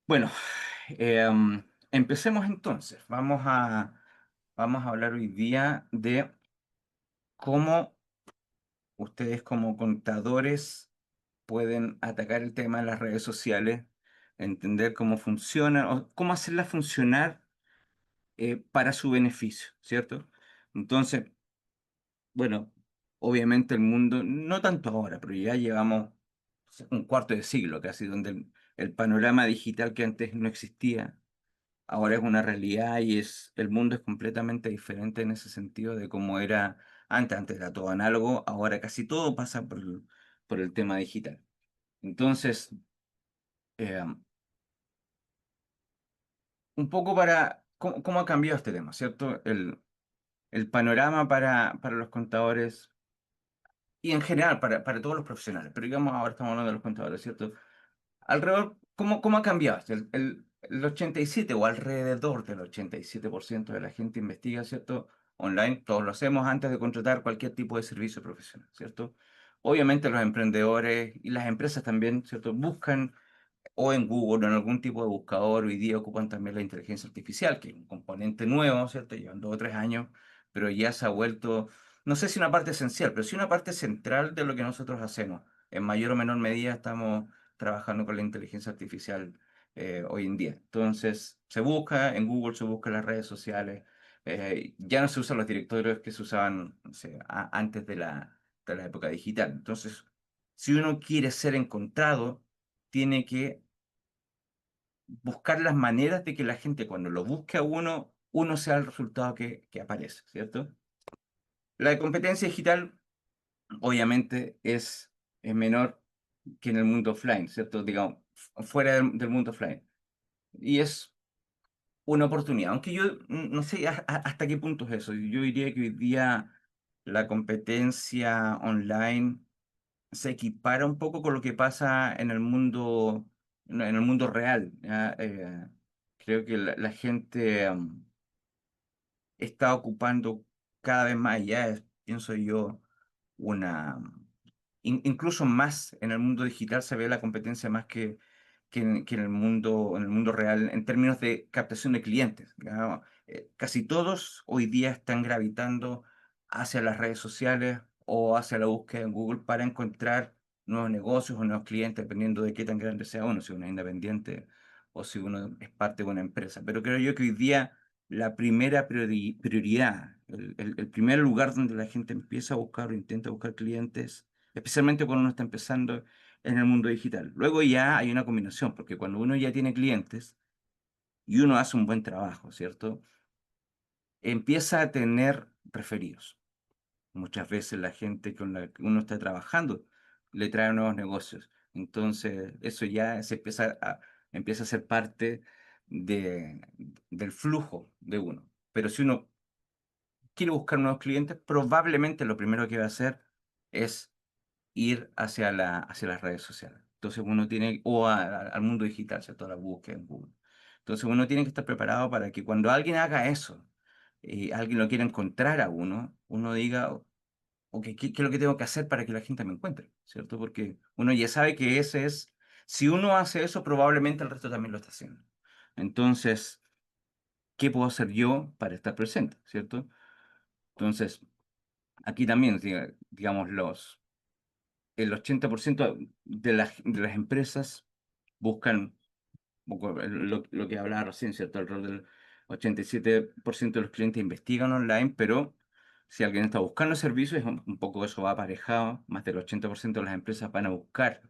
Bueno, empecemos entonces. Vamos a hablar hoy día de cómo ustedes como contadores pueden atacar el tema de las redes sociales, entender cómo funcionan o cómo hacerlas funcionar para su beneficio, ¿cierto? Entonces, bueno, obviamente el mundo, no tanto ahora, pero ya llevamos un cuarto de siglo casi, donde el panorama digital que antes no existía ahora es una realidad y el mundo es completamente diferente en ese sentido de cómo era antes. Antes era todo análogo, ahora casi todo pasa por el tema digital. Entonces, eh, un poco para cómo ha cambiado este tema, ¿cierto? El panorama para los contadores y en general para todos los profesionales, pero digamos ahora estamos hablando de los contadores, ¿cierto? Alrededor, ¿cómo ha cambiado? El 87 o alrededor del 87% de la gente investiga, ¿cierto? Online, todos lo hacemos antes de contratar cualquier tipo de servicio profesional, ¿cierto? Obviamente los emprendedores y las empresas también, ¿cierto? Buscan o en Google o en algún tipo de buscador, hoy día ocupan también la inteligencia artificial, que es un componente nuevo, ¿cierto? Llevan 2 o 3 años, pero ya se ha vuelto, no sé si una parte esencial, pero sí una parte central de lo que nosotros hacemos. En mayor o menor medida estamos trabajando con la inteligencia artificial hoy en día. Entonces, se busca, en Google se busca en las redes sociales, ya no se usan los directorios que se usaban, no sé, antes de la época digital. Entonces, si uno quiere ser encontrado, tiene que buscar las maneras de que la gente cuando lo busque a uno sea el resultado que aparece, ¿cierto? La competencia digital obviamente es menor que en el mundo offline, ¿cierto? Digamos, fuera del mundo offline. Y es una oportunidad, aunque yo no sé hasta qué punto es eso. Yo diría que hoy día la competencia online se equipara un poco con lo que pasa en el mundo real, ¿ya? Creo que la gente está ocupando cada vez más, ya pienso yo, una, incluso más en el mundo digital se ve la competencia más que en el mundo real en términos de captación de clientes, ¿ya? Casi todos hoy día están gravitando hacia las redes sociales o hacia la búsqueda en Google para encontrar nuevos negocios o nuevos clientes, dependiendo de qué tan grande sea uno, si uno es independiente o si uno es parte de una empresa. Pero creo yo que hoy día la primera prioridad, el primer lugar donde la gente empieza a buscar o intenta buscar clientes, especialmente cuando uno está empezando en el mundo digital. Luego ya hay una combinación, porque cuando uno ya tiene clientes y uno hace un buen trabajo, ¿cierto? Empieza a tener referidos. Muchas veces la gente con la que uno está trabajando le trae nuevos negocios. Entonces, eso ya empieza a ser parte de, del flujo de uno. Pero si uno quiere buscar nuevos clientes, probablemente lo primero que va a hacer es ir hacia las redes sociales. Entonces uno tiene, o al mundo digital, ¿cierto? La búsqueda en Google. Entonces uno tiene que estar preparado para que cuando alguien haga eso, y alguien lo quiera encontrar a uno diga, ok, ¿qué es lo que tengo que hacer para que la gente me encuentre? ¿Cierto? Porque uno ya sabe que si uno hace eso, probablemente el resto también lo está haciendo. Entonces, ¿qué puedo hacer yo para estar presente? ¿Cierto? Entonces, aquí también, digamos, el 80% de las empresas buscan, un poco lo que hablaba recién, ¿cierto? El rol del 87% de los clientes investigan online, pero si alguien está buscando servicios, un poco eso va aparejado, más del 80% de las empresas van a buscar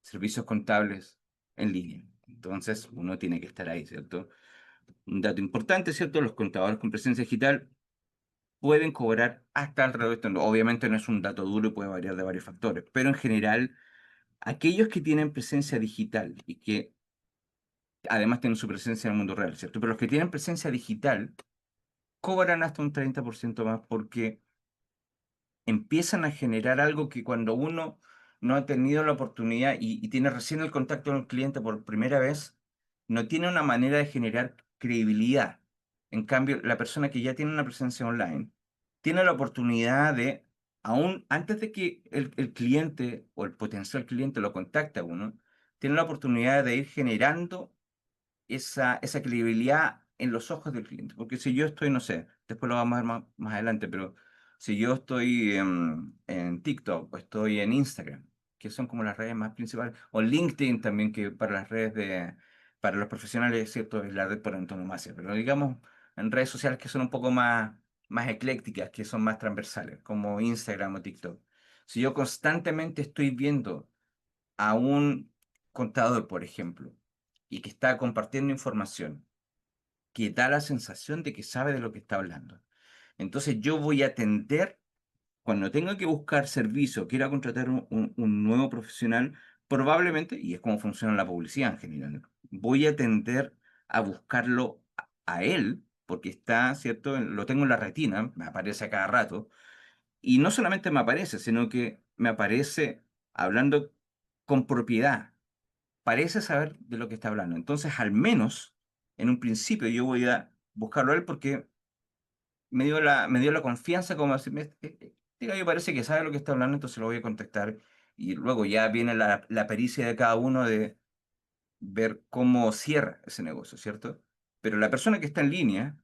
servicios contables en línea. Entonces, uno tiene que estar ahí, ¿cierto? Un dato importante, ¿cierto? Los contadores con presencia digital pueden cobrar hasta alrededor de esto. Obviamente no es un dato duro y puede variar de varios factores, pero en general, aquellos que tienen presencia digital y que además tienen su presencia en el mundo real, ¿cierto? Pero los que tienen presencia digital cobran hasta un 30% más porque empiezan a generar algo que cuando uno no ha tenido la oportunidad y tiene recién el contacto con el cliente por primera vez, no tiene una manera de generar credibilidad. En cambio, la persona que ya tiene una presencia online tiene la oportunidad de, aún antes de que el cliente o el potencial cliente lo contacte a uno, tiene la oportunidad de ir generando esa credibilidad en los ojos del cliente. Porque si yo estoy, no sé, después lo vamos a ver más adelante, pero si yo estoy en TikTok o estoy en Instagram, que son como las redes más principales, o LinkedIn también, que para las redes para los profesionales, es cierto, es la red por antonomasia, pero digamos en redes sociales que son un poco más eclécticas, que son más transversales, como Instagram o TikTok. Si yo constantemente estoy viendo a un contador, por ejemplo, y que está compartiendo información que da la sensación de que sabe de lo que está hablando. Entonces yo voy a tender, cuando tenga que buscar servicio, quiera contratar un nuevo profesional, probablemente, y es como funciona la publicidad en general, voy a tender a buscarlo a él, porque está, ¿cierto? Lo tengo en la retina, me aparece a cada rato, y no solamente me aparece, sino que me aparece hablando con propiedad, parece saber de lo que está hablando. Entonces, al menos, en un principio, yo voy a buscarlo a él porque me dio la confianza como decirme, este gallo parece que sabe lo que está hablando, entonces lo voy a contactar. Y luego ya viene la pericia de cada uno de ver cómo cierra ese negocio, ¿cierto? Pero la persona que está en línea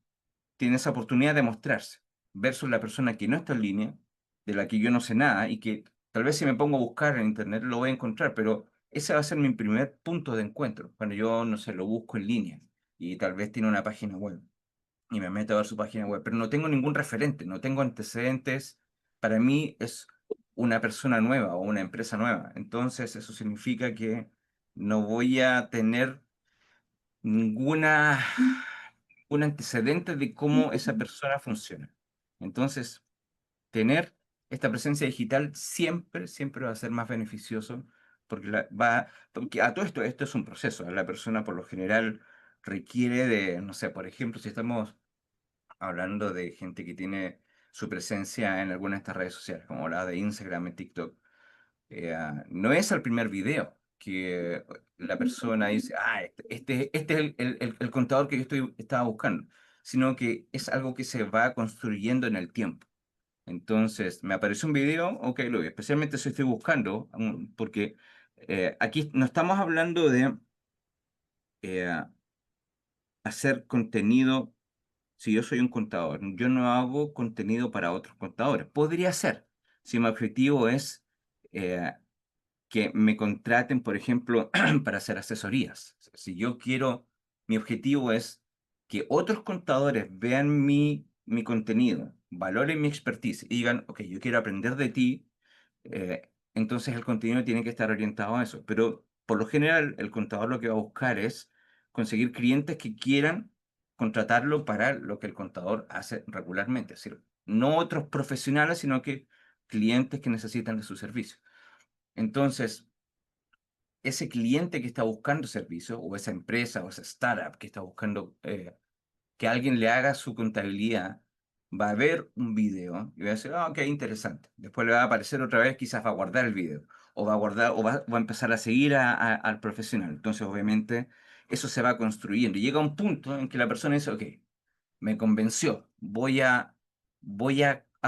tiene esa oportunidad de mostrarse, versus la persona que no está en línea, de la que yo no sé nada y que tal vez si me pongo a buscar en internet lo voy a encontrar, pero ese va a ser mi primer punto de encuentro, cuando yo, no sé, lo busco en línea y tal vez tiene una página web y me meto a ver su página web, pero no tengo ningún referente, no tengo antecedentes, para mí es una persona nueva o una empresa nueva, entonces eso significa que no voy a tener ninguna un antecedente de cómo esa persona funciona. Entonces, tener esta presencia digital siempre, siempre va a ser más beneficioso porque porque a todo esto es un proceso. La persona por lo general requiere de, no sé, por ejemplo, si estamos hablando de gente que tiene su presencia en alguna de estas redes sociales, como la de Instagram y TikTok, no es el primer video que la persona dice, este es el contador que estaba buscando, sino que es algo que se va construyendo en el tiempo. Entonces, me apareció un video, ok, lo vi, especialmente si estoy buscando, porque aquí no estamos hablando de eh, hacer contenido. Si yo soy un contador, yo no hago contenido para otros contadores. Podría ser, si mi objetivo es eh, que me contraten, por ejemplo, para hacer asesorías. Si yo quiero, mi objetivo es que otros contadores vean mi contenido, valoren mi expertise y digan, ok, yo quiero aprender de ti, entonces el contenido tiene que estar orientado a eso. Pero por lo general, el contador lo que va a buscar es conseguir clientes que quieran contratarlo para lo que el contador hace regularmente. Es decir, no otros profesionales, sino que clientes que necesitan de su servicio. Entonces, ese cliente que está buscando servicio, o esa empresa, o esa startup que está buscando que alguien le haga su contabilidad, va a ver un video y va a decir, ah, ok, interesante. Después le va a aparecer otra vez, quizás va a guardar el video, o va a guardar, va a empezar a seguir al profesional. Entonces, obviamente, eso se va construyendo. Y llega un punto en que la persona dice, ok, me convenció, voy a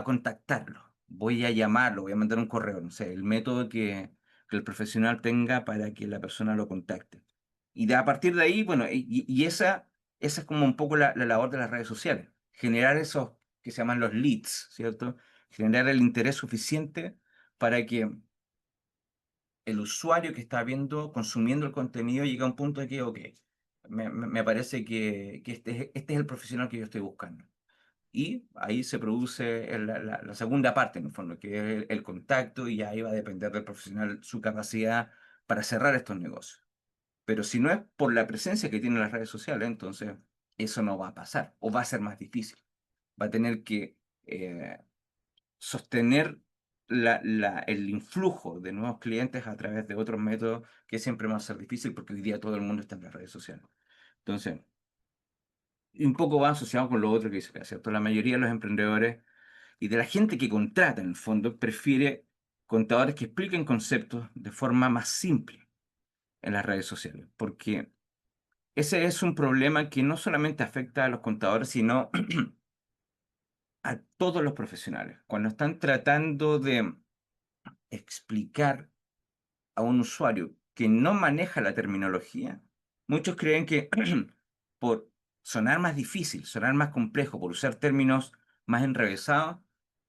contactarlo, voy a llamarlo, voy a mandar un correo, no sé, el método que el profesional tenga para que la persona lo contacte. A partir de ahí, bueno, y esa es como un poco la labor de las redes sociales, generar esos que se llaman los leads, ¿cierto? Generar el interés suficiente para que el usuario que está viendo, consumiendo el contenido, llegue a un punto de que, ok, me parece que este es el profesional que yo estoy buscando. Y ahí se produce la segunda parte, en el fondo, que es el contacto, y ahí va a depender del profesional su capacidad para cerrar estos negocios. Pero si no es por la presencia que tienen las redes sociales, entonces eso no va a pasar o va a ser más difícil. Va a tener que eh, sostener el influjo de nuevos clientes a través de otros métodos que siempre va a ser difícil porque hoy día todo el mundo está en las redes sociales. Entonces, y un poco va asociado con lo otro que dice acá, ¿cierto? La mayoría de los emprendedores y de la gente que contrata, en el fondo, prefiere contadores que expliquen conceptos de forma más simple en las redes sociales, porque ese es un problema que no solamente afecta a los contadores, sino a todos los profesionales. Cuando están tratando de explicar a un usuario que no maneja la terminología, Muchos creen que por sonar más difícil, sonar más complejo, por usar términos más enrevesados,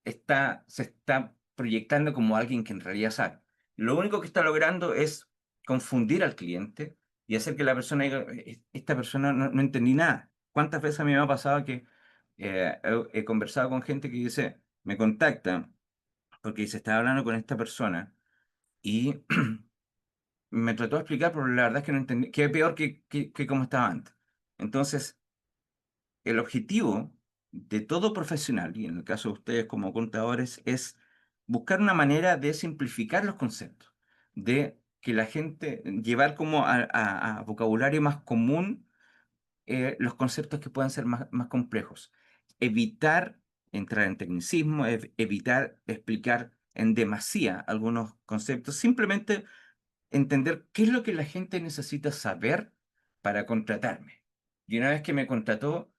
se está proyectando como alguien que en realidad sabe. Lo único que está logrando es confundir al cliente y hacer que la persona diga: Esta persona no entendí nada". ¿Cuántas veces a mí me ha pasado que he conversado con gente que dice, me contacta porque dice, estaba hablando con esta persona y me trató de explicar, pero la verdad es que no entendí, que es peor que como estaba antes. Entonces, el objetivo de todo profesional, y en el caso de ustedes como contadores, es buscar una manera de simplificar los conceptos, de que la gente, llevar como a vocabulario más común los conceptos que puedan ser más complejos. Evitar entrar en tecnicismo, evitar explicar en demasía algunos conceptos, simplemente entender qué es lo que la gente necesita saber para contratarme. Y una vez que me contrató,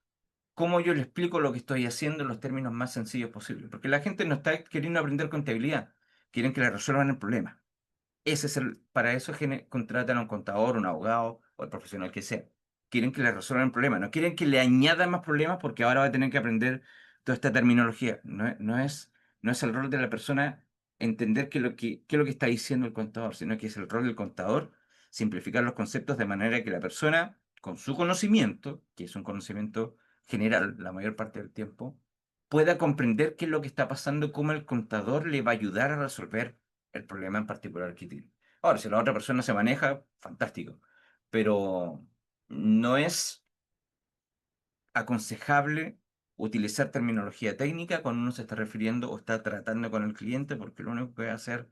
cómo yo le explico lo que estoy haciendo en los términos más sencillos posibles. Porque la gente no está queriendo aprender contabilidad, quieren que le resuelvan el problema. Para eso contratan a un contador, un abogado o el profesional que sea. Quieren que le resuelvan el problema, no quieren que le añadan más problemas porque ahora va a tener que aprender toda esta terminología. No es el rol de la persona entender qué es lo que está diciendo el contador, sino que es el rol del contador simplificar los conceptos de manera que la persona, con su conocimiento, que es un conocimiento general la mayor parte del tiempo, pueda comprender qué es lo que está pasando, cómo el contador le va a ayudar a resolver el problema en particular que tiene. Ahora, si la otra persona se maneja, fantástico, pero no es aconsejable utilizar terminología técnica cuando uno se está refiriendo o está tratando con el cliente, porque lo único que va a hacer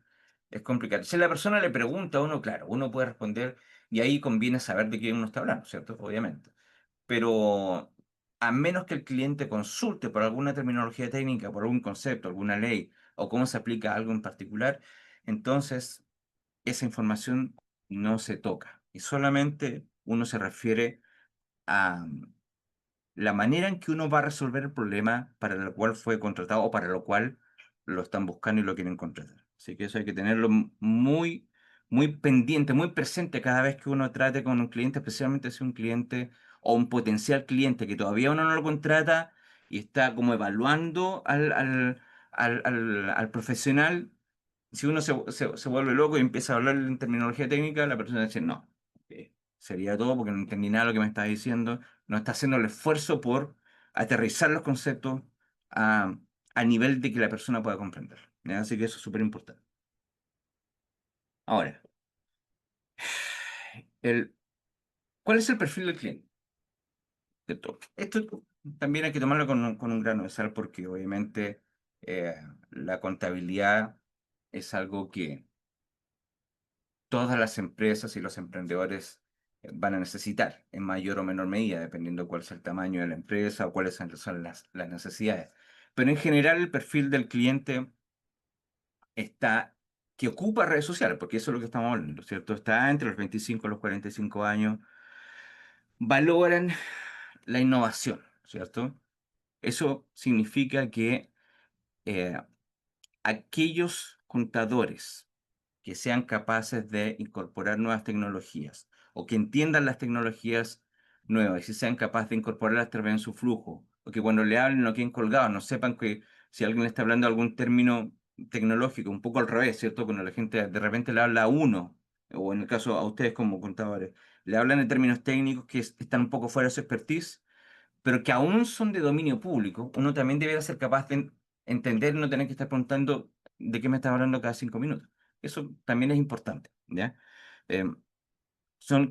es complicar. Si la persona le pregunta a uno, claro, uno puede responder y ahí conviene saber de qué uno está hablando, ¿cierto? Obviamente. Pero a menos que el cliente consulte por alguna terminología técnica, por algún concepto, alguna ley o cómo se aplica algo en particular, entonces esa información no se toca y solamente uno se refiere a la manera en que uno va a resolver el problema para el cual fue contratado o para lo cual lo están buscando y lo quieren contratar. Así que eso hay que tenerlo muy, muy pendiente, muy presente cada vez que uno trate con un cliente, especialmente si es un cliente o un potencial cliente que todavía uno no lo contrata y está como evaluando al profesional. Si uno se vuelve loco y empieza a hablar en terminología técnica, la persona dice, no, sería todo porque no entendí nada de lo que me estás diciendo. No está haciendo el esfuerzo por aterrizar los conceptos a, a nivel de que la persona pueda comprender. ¿Ya? Así que eso es súper importante. Ahora, el, ¿cuál es el perfil del cliente? Esto también hay que tomarlo con un grano de sal porque obviamente la contabilidad es algo que todas las empresas y los emprendedores van a necesitar en mayor o menor medida, dependiendo cuál sea el tamaño de la empresa o cuáles son las necesidades. Pero en general el perfil del cliente está, que ocupa redes sociales, porque eso es lo que estamos hablando, ¿cierto? Está entre los 25 y los 45 años, valoran la innovación, ¿cierto? Eso significa que eh, aquellos contadores que sean capaces de incorporar nuevas tecnologías o que entiendan las tecnologías nuevas y si sean capaces de incorporarlas también en su flujo, o que cuando le hablen no queden colgados, no sepan que si alguien le está hablando algún término tecnológico, un poco al revés, ¿cierto? Cuando la gente de repente le habla a uno, o en el caso a ustedes como contadores, le hablan de términos técnicos que están un poco fuera de su expertise, pero que aún son de dominio público, uno también debería ser capaz de entender y no tener que estar preguntando de qué me estás hablando cada 5 minutos. Eso también es importante, ¿ya? Eh,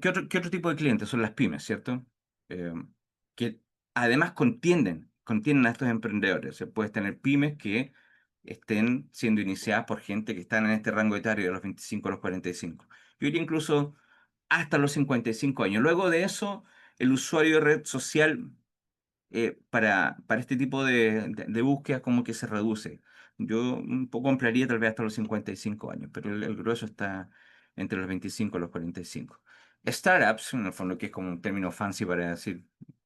¿qué otro tipo de clientes? Son las pymes, ¿cierto? Eh, que además contienen a estos emprendedores. Se puede tener pymes que estén siendo iniciadas por gente que están en este rango etario de los 25 a los 45. Yo diría incluso hasta los 55 años. Luego de eso, el usuario de red social para este tipo de búsquedas como que se reduce. Yo un poco ampliaría tal vez hasta los 55 años, pero el grueso está entre los 25 y los 45. Startups, en el fondo, que es como un término fancy para decir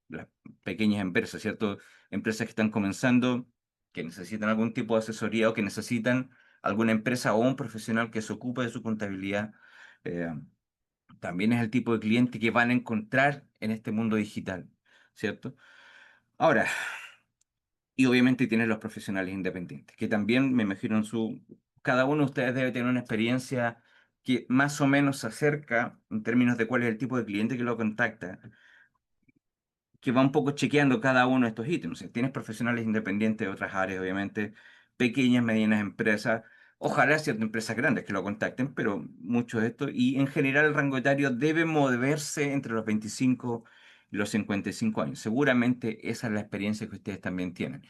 las pequeñas empresas, ¿cierto? Empresas que están comenzando, que necesitan algún tipo de asesoría o que necesitan alguna empresa o un profesional que se ocupe de su contabilidad. eh, también es el tipo de cliente que van a encontrar en este mundo digital, ¿cierto? Ahora, y obviamente tienes los profesionales independientes, que también me imagino cada uno de ustedes debe tener una experiencia que más o menos se acerca en términos de cuál es el tipo de cliente que lo contacta, que va un poco chequeando cada uno de estos ítems. Si tienes profesionales independientes de otras áreas, obviamente, pequeñas, medianas empresas, ojalá ciertas empresas grandes que lo contacten, pero mucho de esto, y en general el rango etario debe moverse entre los 25 y los 55 años. Seguramente esa es la experiencia que ustedes también tienen.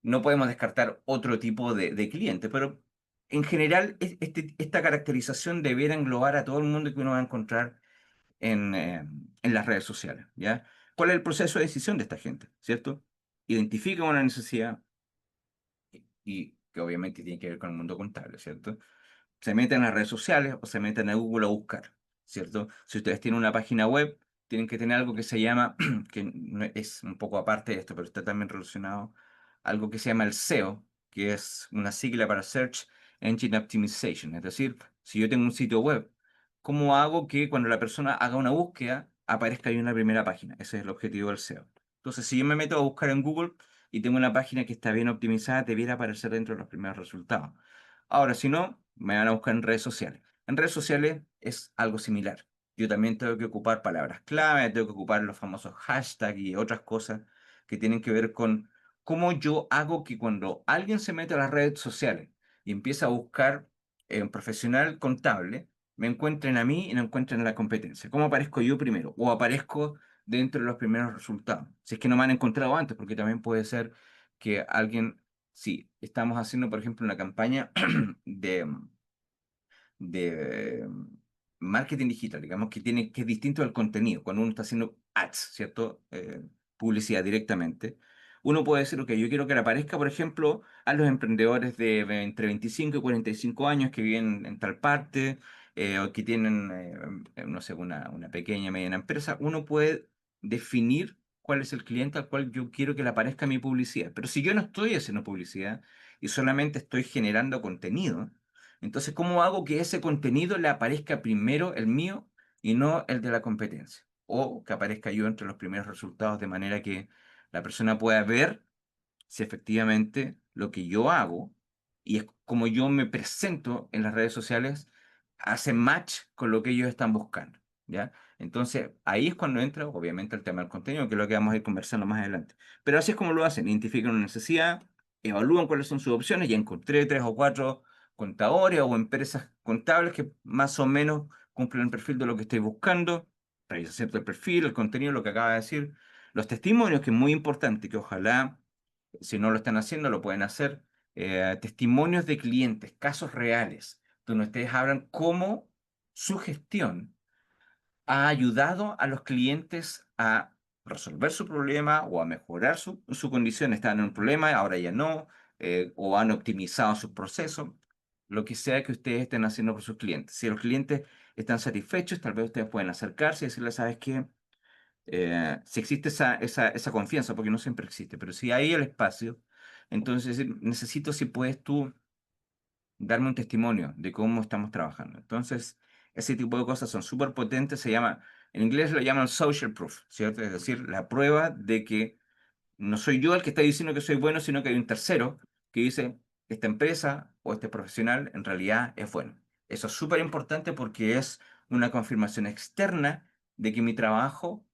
No podemos descartar otro tipo de cliente, pero en general esta caracterización debiera englobar a todo el mundo que uno va a encontrar en las redes sociales, ¿ya? ¿Cuál es el proceso de decisión de esta gente, ¿cierto? Identifican una necesidad y que obviamente tiene que ver con el mundo contable, ¿cierto? Se meten en las redes sociales o se meten a Google a buscar, ¿cierto? Si ustedes tienen una página web, tienen que tener algo que se llama, que es un poco aparte de esto, pero está también relacionado, algo que se llama el SEO, que es una sigla para Search Engine Optimization. Es decir, si yo tengo un sitio web, ¿cómo hago que cuando la persona haga una búsqueda aparezca ahí en la primera página? Ese es el objetivo del SEO. Entonces, si yo me meto a buscar en Google y tengo una página que está bien optimizada, debiera aparecer dentro de los primeros resultados. Ahora, si no, me van a buscar en redes sociales. En redes sociales es algo similar. Yo también tengo que ocupar palabras clave, tengo que ocupar los famosos hashtags y otras cosas que tienen que ver con cómo yo hago que cuando alguien se mete a las redes sociales y empieza a buscar un profesional contable, me encuentren a mí y no encuentren en la competencia. ¿Cómo aparezco yo primero? O aparezco dentro de los primeros resultados. Si es que no me han encontrado antes, porque también puede ser que alguien, si estamos haciendo, por ejemplo, una campaña de, de marketing digital, digamos, que es distinto al contenido, cuando uno está haciendo ads, ¿cierto? Publicidad directamente. Uno puede decir, ok, yo quiero que le aparezca, por ejemplo, a los emprendedores de entre 25 y 45 años que viven en tal parte, o que tienen, no sé, una pequeña, mediana empresa. Uno puede definir cuál es el cliente al cual yo quiero que le aparezca mi publicidad. Pero si yo no estoy haciendo publicidad y solamente estoy generando contenido, entonces, ¿cómo hago que ese contenido le aparezca primero el mío y no el de la competencia? O que aparezca yo entre los primeros resultados de manera que la persona pueda ver si efectivamente lo que yo hago y es como yo me presento en las redes sociales hace match con lo que ellos están buscando, ¿ya? Entonces, ahí es cuando entra, obviamente, el tema del contenido, que es lo que vamos a ir conversando más adelante. Pero así es como lo hacen, identifican una necesidad, evalúan cuáles son sus opciones, ya encontré tres o cuatro contadores o empresas contables que más o menos cumplen el perfil de lo que estoy buscando, revisa cierto el perfil, el contenido, lo que acaba de decir, los testimonios, que es muy importante, que ojalá si no lo están haciendo, lo pueden hacer. Testimonios de clientes, casos reales, donde ustedes hablan cómo su gestión ha ayudado a los clientes a resolver su problema o a mejorar su condición. Estaban en un problema, ahora ya no, o han optimizado su proceso, lo que sea que ustedes estén haciendo por sus clientes. Si los clientes están satisfechos, tal vez ustedes pueden acercarse y decirles, ¿sabes qué? Si existe esa confianza, porque no siempre existe, pero si hay el espacio, entonces necesito si puedes tú darme un testimonio de cómo estamos trabajando. Entonces, ese tipo de cosas son súper potentes, en inglés lo llaman social proof, ¿cierto? Es decir, la prueba de que no soy yo el que está diciendo que soy bueno, sino que hay un tercero que dice, esta empresa o este profesional en realidad es bueno. Eso es súper importante porque es una confirmación externa de que mi trabajo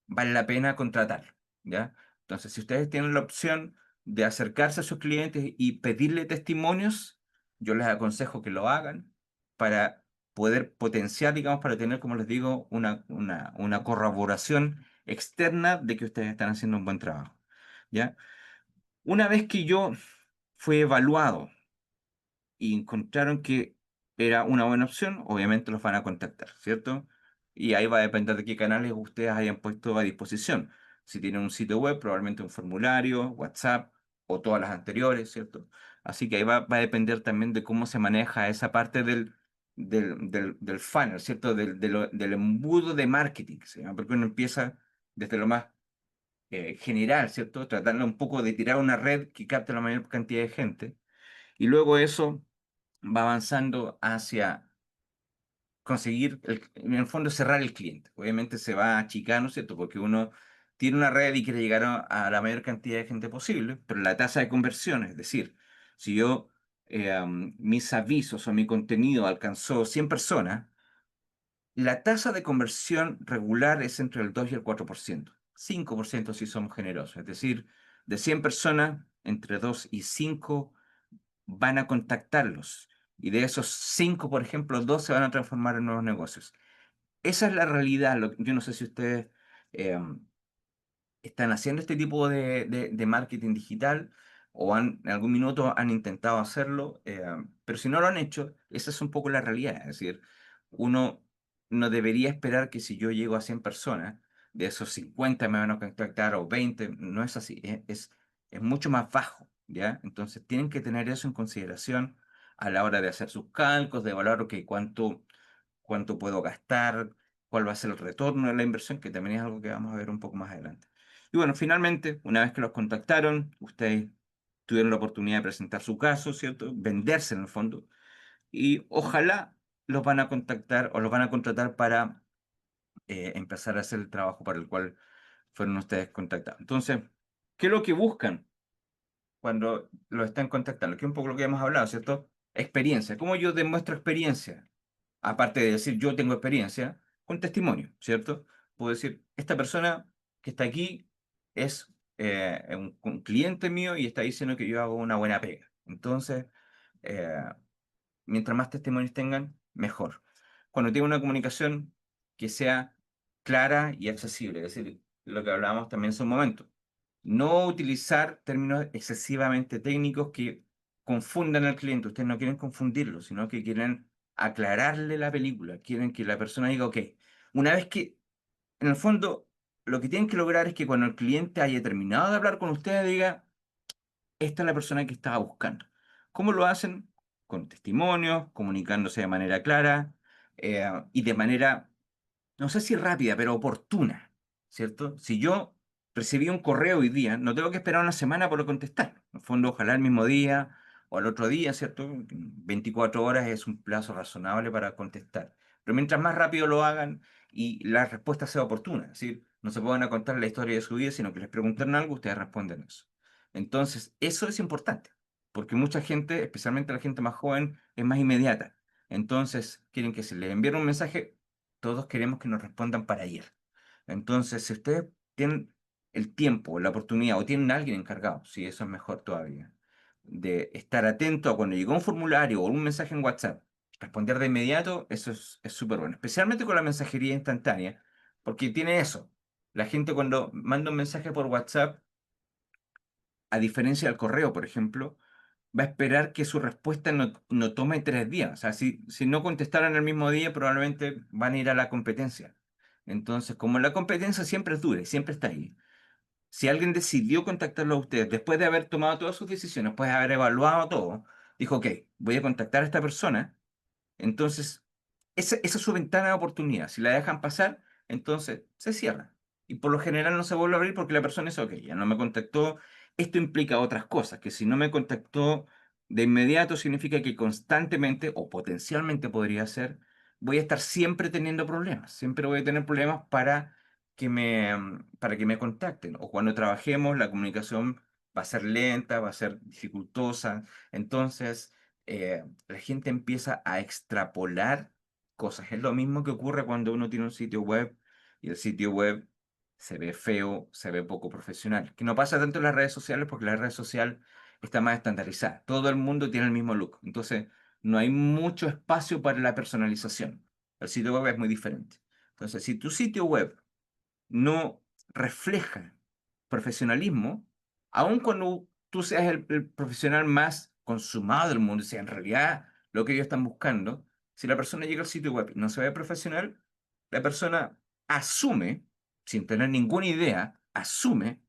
vale la pena contratarlo, ¿ya? Entonces, si ustedes tienen la opción de acercarse a sus clientes y pedirle testimonios, yo les aconsejo que lo hagan para poder potenciar, digamos, para tener, como les digo, una corroboración externa de que ustedes están haciendo un buen trabajo. ¿Ya? Una vez que yo fui evaluado y encontraron que era una buena opción, obviamente los van a contactar, ¿cierto? Y ahí va a depender de qué canales ustedes hayan puesto a disposición. Si tienen un sitio web, probablemente un formulario, WhatsApp o todas las anteriores, ¿cierto? Así que ahí va a depender también de cómo se maneja esa parte del funnel, ¿cierto? Del embudo de marketing, ¿sí? Porque uno empieza desde lo más general, ¿cierto? Tratando un poco de tirar una red que capte la mayor cantidad de gente. Y luego eso va avanzando hacia conseguir, en el fondo, cerrar el cliente. Obviamente se va achicando, ¿cierto? Porque uno tiene una red y quiere llegar a la mayor cantidad de gente posible, pero la tasa de conversión, es decir, si yo, mis avisos o mi contenido alcanzó 100 personas, la tasa de conversión regular es entre el 2 y el 4%. 5% si somos generosos. Es decir, de 100 personas, entre 2 y 5 van a contactarlos. Y de esos 5, por ejemplo, 2 se van a transformar en nuevos negocios. Esa es la realidad. Yo no sé si ustedes eh, están haciendo este tipo de marketing digital o en algún minuto han intentado hacerlo, pero si no lo han hecho, esa es un poco la realidad. Es decir, uno no debería esperar que si yo llego a 100 personas, de esos 50 me van a contactar o 20, no es así, es mucho más bajo, ¿ya? Entonces tienen que tener eso en consideración a la hora de hacer sus cálculos, de evaluar, ok, cuánto puedo gastar, cuál va a ser el retorno de la inversión, que también es algo que vamos a ver un poco más adelante. Y bueno, finalmente, una vez que los contactaron, ustedes tuvieron la oportunidad de presentar su caso, ¿cierto? Venderse en el fondo. Y ojalá los van a contactar o los van a contratar para empezar a hacer el trabajo para el cual fueron ustedes contactados. Entonces, ¿qué es lo que buscan cuando los están contactando? Que es un poco lo que hemos hablado, ¿cierto? Experiencia. ¿Cómo yo demuestro experiencia? Aparte de decir yo tengo experiencia, con testimonio, ¿cierto? Puedo decir, esta persona que está aquí es un cliente mío y está diciendo que yo hago una buena pega. Entonces, eh, mientras más testimonios tengan, mejor. Cuando tenga una comunicación que sea clara y accesible, es decir, lo que hablábamos también hace un momento. No utilizar términos excesivamente técnicos que confundan al cliente. Ustedes no quieren confundirlo, sino que quieren aclararle la película. Quieren que la persona diga, ok, una vez que, en el fondo, lo que tienen que lograr es que cuando el cliente haya terminado de hablar con ustedes, diga, esta es la persona que estaba buscando. ¿Cómo lo hacen? Con testimonios, comunicándose de manera clara y de manera, no sé si rápida, pero oportuna, ¿cierto? Si yo recibí un correo hoy día, no tengo que esperar una semana por contestar. En el fondo, ojalá el mismo día o al otro día, ¿cierto? 24 horas es un plazo razonable para contestar. Pero mientras más rápido lo hagan y la respuesta sea oportuna, es decir, no se puedan a contar la historia de su vida, sino que les preguntan algo, ustedes responden eso. Entonces, eso es importante, porque mucha gente, especialmente la gente más joven, es más inmediata. Entonces, quieren que se les envíe un mensaje, todos queremos que nos respondan para ayer. Entonces, si ustedes tienen el tiempo, la oportunidad o tienen a alguien encargado, sí, eso es mejor todavía, de estar atento a cuando llegó un formulario o un mensaje en WhatsApp, responder de inmediato, eso es súper bueno, especialmente con la mensajería instantánea, porque tiene eso. La gente cuando manda un mensaje por WhatsApp, a diferencia del correo, por ejemplo, va a esperar que su respuesta no tome 3 días. O sea, si no contestaron el mismo día, probablemente van a ir a la competencia. Entonces, como la competencia siempre es dura y siempre está ahí, si alguien decidió contactarlo a usted después de haber tomado todas sus decisiones, después de haber evaluado todo, dijo, ok, voy a contactar a esta persona, entonces, esa es su ventana de oportunidad. Si la dejan pasar, entonces se cierra. Y por lo general no se vuelve a abrir porque la persona es, ok, ya no me contactó. Esto implica otras cosas, que si no me contactó de inmediato significa que constantemente o potencialmente podría ser, voy a estar siempre teniendo problemas. Siempre voy a tener problemas para que me contacten. O cuando trabajemos, la comunicación va a ser lenta, va a ser dificultosa. Entonces la gente empieza a extrapolar cosas. Es lo mismo que ocurre cuando uno tiene un sitio web y el sitio web se ve feo, se ve poco profesional. Que no pasa tanto en las redes sociales porque la red social está más estandarizada. Todo el mundo tiene el mismo look. Entonces, no hay mucho espacio para la personalización. El sitio web es muy diferente. Entonces, si tu sitio web no refleja profesionalismo, aun cuando tú seas el profesional más consumado del mundo, o sea, en realidad lo que ellos están buscando, si la persona llega al sitio web y no se ve profesional, la persona asume, sin tener ninguna idea, asume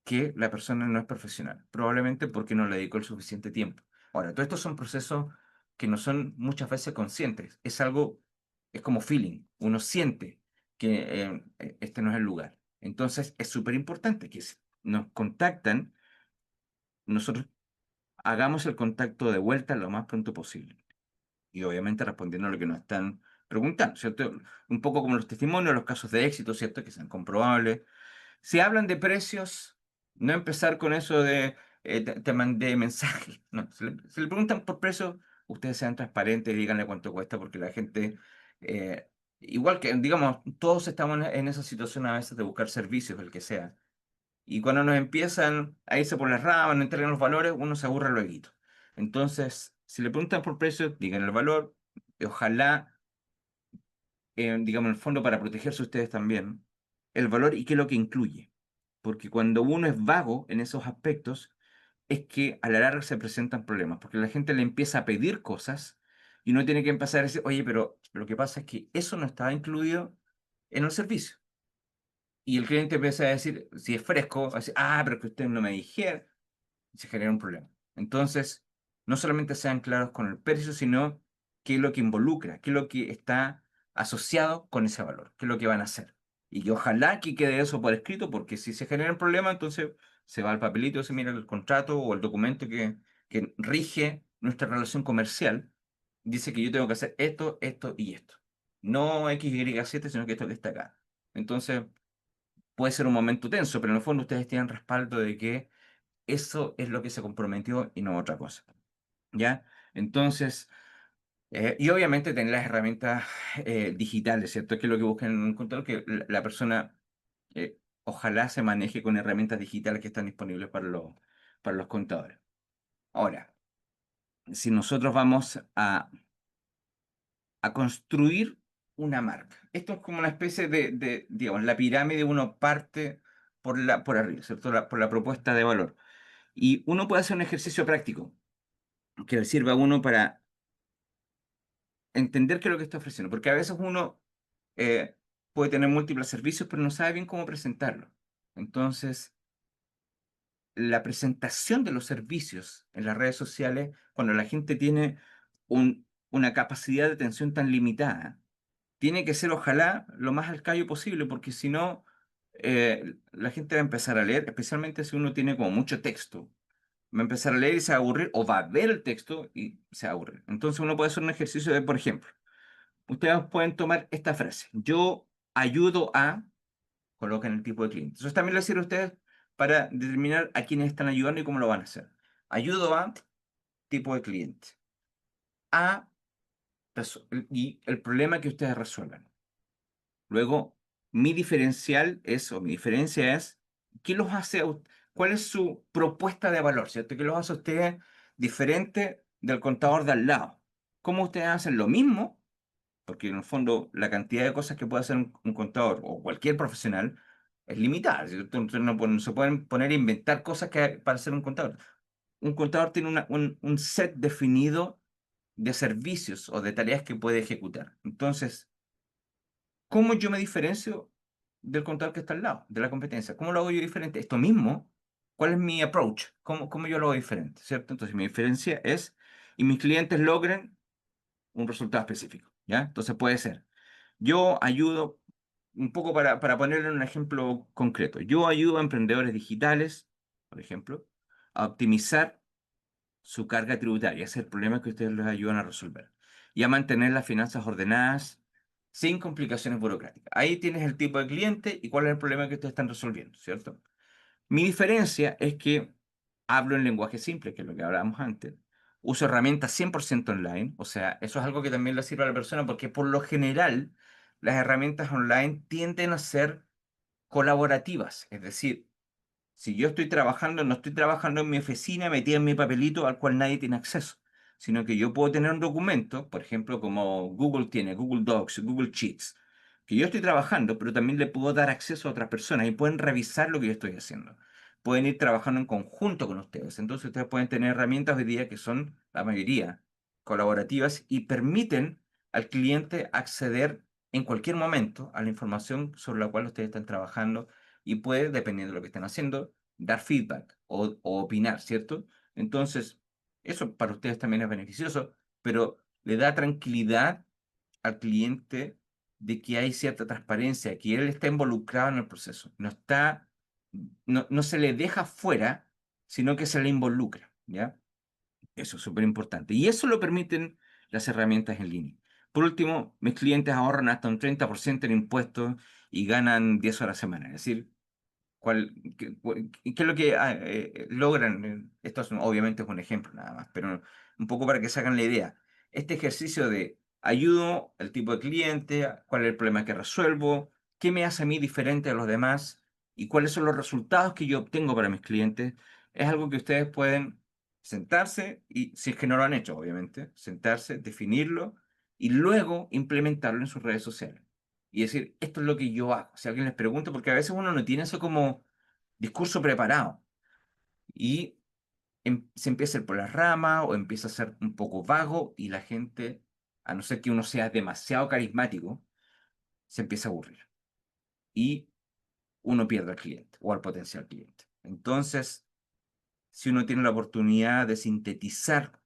que la persona no es profesional, probablemente porque no le dedicó el suficiente tiempo. Ahora, todos estos son procesos que no son muchas veces conscientes, es algo, es como feeling, uno siente que este no es el lugar. Entonces, es súper importante que si nos contactan, nosotros hagamos el contacto de vuelta lo más pronto posible y obviamente respondiendo a lo que nos están preguntando, ¿cierto? Un poco como los testimonios, los casos de éxito, ¿cierto? Que sean comprobables. Si hablan de precios, no empezar con eso de te mandé mensaje. No, si le preguntan por precio, ustedes sean transparentes y díganle cuánto cuesta, porque la gente, eh, igual que, digamos, todos estamos en esa situación a veces de buscar servicios, el que sea. Y cuando nos empiezan a irse por las ramas, no entregan los valores, uno se aburre luego. Entonces, si le preguntan por precio, digan el valor. Ojalá, digamos, en el fondo, para protegerse ustedes también, el valor y qué es lo que incluye. Porque cuando uno es vago en esos aspectos, es que a la larga se presentan problemas, porque la gente le empieza a pedir cosas y uno tiene que empezar a decir, oye, pero lo que pasa es que eso no estaba incluido en el servicio. Y el cliente empieza a decir, si es fresco, va a decir, ah, pero que ustedes no me dijeron, y se genera un problema. Entonces, no solamente sean claros con el precio, sino qué es lo que involucra, qué es lo que está asociado con ese valor, qué es lo que van a hacer. Y que ojalá que quede eso por escrito, porque si se genera un problema, entonces se va al papelito, se mira el contrato o el documento que rige nuestra relación comercial. Dice que yo tengo que hacer esto, esto y esto. No X, Y, Z, sino que esto que está acá. Entonces, puede ser un momento tenso, pero en el fondo ustedes tienen respaldo de que eso es lo que se comprometió y no otra cosa. ¿Ya? Entonces, y obviamente tener las herramientas digitales, ¿cierto? Que es lo que buscan en un contador, que la persona ojalá se maneje con herramientas digitales que están disponibles para los contadores. Ahora, si nosotros vamos a construir una marca, esto es como una especie digamos, la pirámide, uno parte por arriba, ¿cierto? Por la propuesta de valor. Y uno puede hacer un ejercicio práctico que le sirva a uno para entender qué es lo que está ofreciendo, porque a veces uno eh, puede tener múltiples servicios, pero no sabe bien cómo presentarlo. Entonces, la presentación de los servicios en las redes sociales, cuando la gente tiene una capacidad de atención tan limitada, tiene que ser ojalá lo más al callo posible, porque si no, la gente va a empezar a leer, especialmente si uno tiene como mucho texto. Va a empezar a leer y se va a aburrir, o va a ver el texto y se va a aburrir. Entonces uno puede hacer un ejercicio de, por ejemplo, ustedes pueden tomar esta frase. Yo ayudo a, colocan el tipo de cliente. Eso también les sirve a ustedes para determinar a quiénes están ayudando y cómo lo van a hacer. Ayudo a tipo de cliente. A y el problema que ustedes resuelvan. Luego, mi diferencial es, o mi diferencia es, ¿qué los hace, cuál es su propuesta de valor, ¿cierto? ¿Qué los hace a ustedes diferente del contador de al lado? ¿Cómo ustedes hacen lo mismo? Porque en el fondo la cantidad de cosas que puede hacer un contador o cualquier profesional es limitada, ¿cierto? Entonces no se pueden poner a inventar cosas para ser un contador. Un contador tiene un set definido de servicios o de tareas que puede ejecutar. Entonces, ¿cómo yo me diferencio del contador que está al lado, de la competencia? ¿Cómo lo hago yo diferente? Esto mismo, ¿cuál es mi approach? ¿Cómo yo lo hago diferente? ¿Cierto? Entonces, mi diferencia es, y mis clientes logren un resultado específico, ¿ya? Entonces puede ser. Yo ayudo, un poco para ponerle un ejemplo concreto, yo ayudo a emprendedores digitales, por ejemplo, a optimizar su carga tributaria. Ese es el problema que ustedes les ayudan a resolver. Y a mantener las finanzas ordenadas sin complicaciones burocráticas. Ahí tienes el tipo de cliente y cuál es el problema que ustedes están resolviendo, ¿cierto? Mi diferencia es que hablo en lenguaje simple, que es lo que hablábamos antes. Uso herramientas 100% online, o sea, eso es algo que también le sirve a la persona porque por lo general las herramientas online tienden a ser colaborativas, es decir, si yo estoy trabajando, no estoy trabajando en mi oficina metida en mi papelito al cual nadie tiene acceso, sino que yo puedo tener un documento, por ejemplo, como Google tiene, Google Docs, Google Sheets, que yo estoy trabajando, pero también le puedo dar acceso a otras personas y pueden revisar lo que yo estoy haciendo. Pueden ir trabajando en conjunto con ustedes. Entonces ustedes pueden tener herramientas hoy día que son, la mayoría, colaborativas y permiten al cliente acceder en cualquier momento a la información sobre la cual ustedes están trabajando y puede, dependiendo de lo que estén haciendo, dar feedback o opinar, ¿cierto? Entonces, eso para ustedes también es beneficioso, pero le da tranquilidad al cliente de que hay cierta transparencia, que él está involucrado en el proceso, no se le deja fuera, sino que se le involucra, ¿ya? Eso es súper importante. Y eso lo permiten las herramientas en línea. Por último, mis clientes ahorran hasta un 30% en impuestos y ganan 10 horas a semana. Es decir, ¿qué es lo que logran? Esto obviamente es un ejemplo nada más, pero un poco para que se hagan la idea. Este ejercicio de ayudo al tipo de cliente, cuál es el problema que resuelvo, qué me hace a mí diferente a los demás y cuáles son los resultados que yo obtengo para mis clientes, es algo que ustedes pueden sentarse y, si es que no lo han hecho, obviamente, sentarse, definirlo y luego implementarlo en sus redes sociales y decir, esto es lo que yo hago. Si alguien les pregunta, porque a veces uno no tiene eso como discurso preparado y se empieza a ir por las ramas o empieza a ser un poco vago y la gente, a no ser que uno sea demasiado carismático, se empieza a aburrir y uno pierde al cliente o al potencial cliente. Entonces, si uno tiene la oportunidad de sintetizar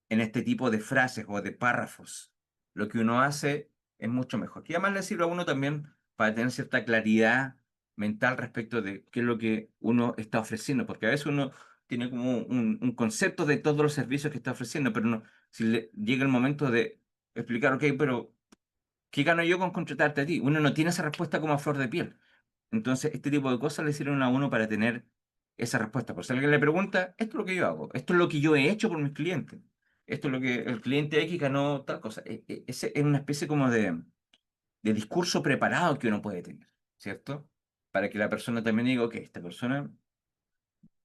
en este tipo de frases o de párrafos, lo que uno hace es mucho mejor. Y además le sirve a uno también para tener cierta claridad mental respecto de qué es lo que uno está ofreciendo, porque a veces uno tiene como un concepto de todos los servicios que está ofreciendo, pero no, si le llega el momento de explicar, ok, pero ¿qué gano yo con contratarte a ti? Uno no tiene esa respuesta como a flor de piel. Entonces, este tipo de cosas le sirven a uno para tener esa respuesta. Por si alguien le pregunta, esto es lo que yo hago, esto es lo que yo he hecho por mis clientes, esto es lo que el cliente X ganó tal cosa. Ese es una especie como de discurso preparado que uno puede tener, ¿cierto? Para que la persona también diga, ok, esta persona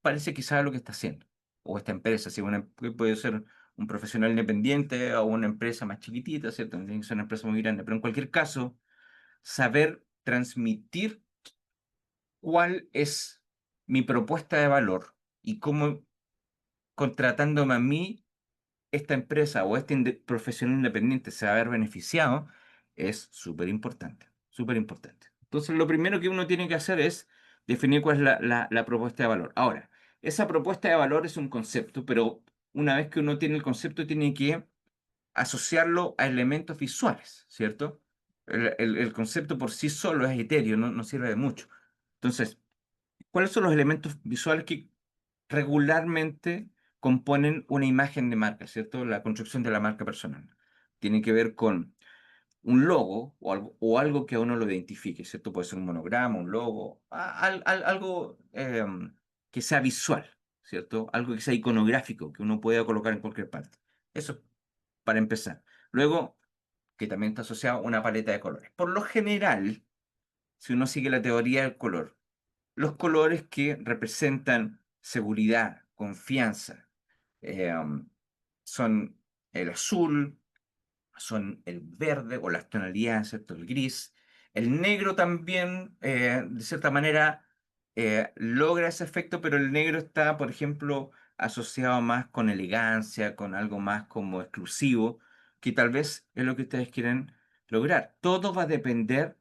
parece que sabe lo que está haciendo. O esta empresa, si puede ser un profesional independiente o una empresa más chiquitita, ¿cierto? No tiene que ser una empresa muy grande. Pero en cualquier caso, saber transmitir cuál es mi propuesta de valor y cómo contratándome a mí, esta empresa o este profesional independiente se va a ver beneficiado, es súper importante, súper importante. Entonces, lo primero que uno tiene que hacer es definir cuál es la propuesta de valor. Ahora, esa propuesta de valor es un concepto, pero una vez que uno tiene el concepto, tiene que asociarlo a elementos visuales, ¿cierto? El concepto por sí solo es etéreo, no sirve de mucho. Entonces, ¿cuáles son los elementos visuales que regularmente componen una imagen de marca, ¿cierto? La construcción de la marca personal. Tiene que ver con un logo o algo que a uno lo identifique, ¿cierto? Puede ser un monograma, un logo, algo que sea visual, ¿cierto? Algo que sea iconográfico, que uno pueda colocar en cualquier parte. Eso para empezar. Luego, que también está asociado a una paleta de colores. Por lo general, si uno sigue la teoría del color, los colores que representan seguridad, confianza, um, son el azul, son el verde o las tonalidades, ¿cierto? El gris. El negro también, de cierta manera, logra ese efecto, pero el negro está, por ejemplo, asociado más con elegancia, con algo más como exclusivo, que tal vez es lo que ustedes quieren lograr. Todo va a depender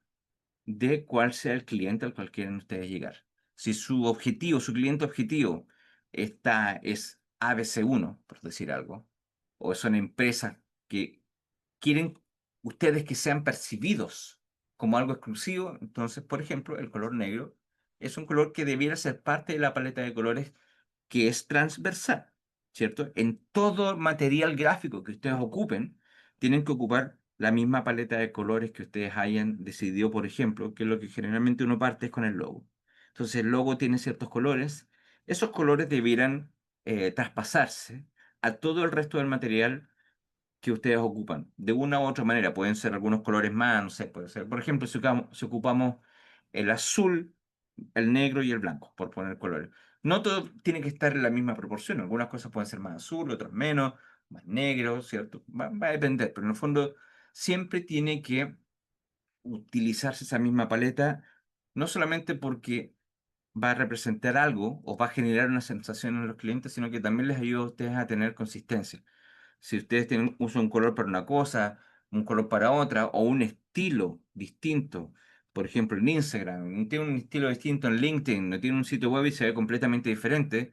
de cuál sea el cliente al cual quieren ustedes llegar. Si su objetivo, su cliente objetivo es ABC1, por decir algo, o son empresas que quieren ustedes que sean percibidos como algo exclusivo, entonces, por ejemplo, el color negro es un color que debiera ser parte de la paleta de colores que es transversal, ¿cierto? En todo material gráfico que ustedes ocupen, tienen que ocupar la misma paleta de colores que ustedes hayan decidido, por ejemplo, que es lo que generalmente uno parte es con el logo. Entonces, el logo tiene ciertos colores, esos colores debieran traspasarse a todo el resto del material que ustedes ocupan. De una u otra manera, pueden ser algunos colores más, no sé, puede ser, por ejemplo, si ocupamos el azul, el negro y el blanco, por poner colores. No todo tiene que estar en la misma proporción, algunas cosas pueden ser más azul, otras menos, más negro, ¿cierto? Va a depender, pero en el fondo siempre tiene que utilizarse esa misma paleta, no solamente porque va a representar algo o va a generar una sensación en los clientes, sino que también les ayuda a ustedes a tener consistencia. Si ustedes usan un color para una cosa, un color para otra, o un estilo distinto, por ejemplo en Instagram, tiene un estilo distinto en LinkedIn, no tiene un sitio web y se ve completamente diferente,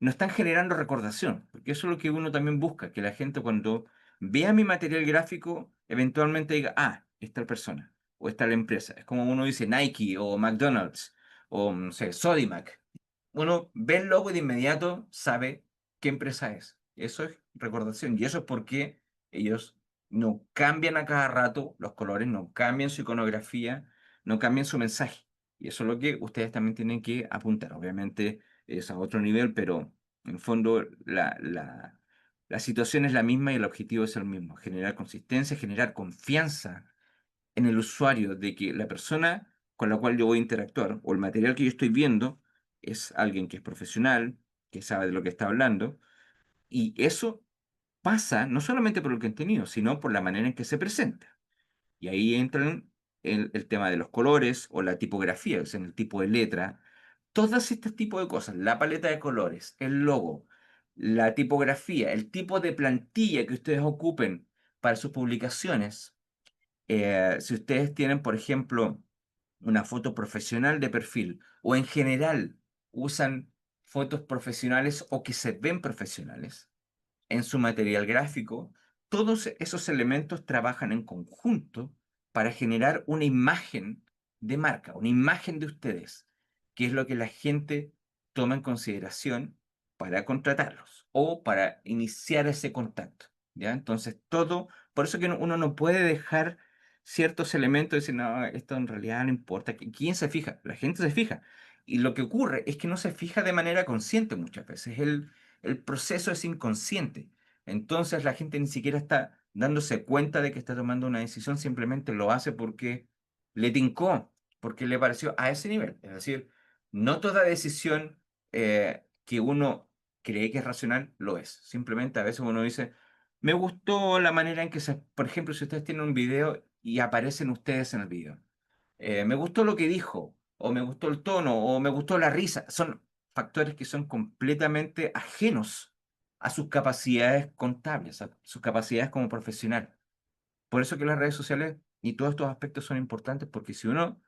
no están generando recordación, porque eso es lo que uno también busca, que la gente cuando vea mi material gráfico, eventualmente diga, ah, esta persona, o esta la empresa. Es como uno dice Nike o McDonald's, o no sé, Sodimac. Uno ve el logo y de inmediato sabe qué empresa es. Eso es recordación y eso es porque ellos no cambian a cada rato los colores, no cambian su iconografía, no cambian su mensaje. Y eso es lo que ustedes también tienen que apuntar. Obviamente es a otro nivel, pero en el fondo la situación es la misma y el objetivo es el mismo: generar consistencia, generar confianza en el usuario de que la persona con la cual yo voy a interactuar o el material que yo estoy viendo es alguien que es profesional, que sabe de lo que está hablando. Y eso pasa no solamente por el contenido, sino por la manera en que se presenta. Y ahí entran el tema de los colores o la tipografía, o sea, en el tipo de letra. Todos estos tipos de cosas, la paleta de colores, el logo, la tipografía, el tipo de plantilla que ustedes ocupen para sus publicaciones. Si ustedes tienen, por ejemplo, una foto profesional de perfil o en general usan fotos profesionales o que se ven profesionales en su material gráfico, todos esos elementos trabajan en conjunto para generar una imagen de marca, una imagen de ustedes, que es lo que la gente toma en consideración para contratarlos o para iniciar ese contacto, ¿ya? Entonces, todo, por eso que uno no puede dejar ciertos elementos y decir, no, esto en realidad no importa. ¿Quién se fija? La gente se fija. Y lo que ocurre es que no se fija de manera consciente muchas veces. El proceso es inconsciente. Entonces la gente ni siquiera está dándose cuenta de que está tomando una decisión, simplemente lo hace porque le tincó, porque le pareció a ese nivel. Es decir, no toda decisión que uno cree que es racional lo es. Simplemente a veces uno dice, me gustó la manera en que se, por ejemplo, si ustedes tienen un video y aparecen ustedes en el video. Me gustó lo que dijo, o me gustó el tono, o me gustó la risa. Son factores que son completamente ajenos a sus capacidades contables, a sus capacidades como profesional. Por eso que las redes sociales y todos estos aspectos son importantes, porque si uno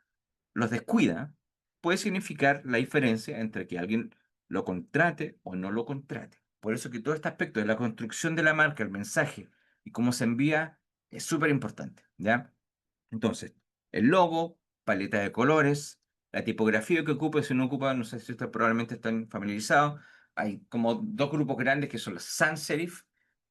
los descuida, puede significar la diferencia entre que alguien lo contrate o no lo contrate. Por eso que todo este aspecto de la construcción de la marca, el mensaje y cómo se envía es súper importante, ¿ya? Entonces, el logo, paleta de colores, la tipografía que ocupa, si uno ocupa, no sé si ustedes probablemente están familiarizados, hay como dos grupos grandes que son las sans serif,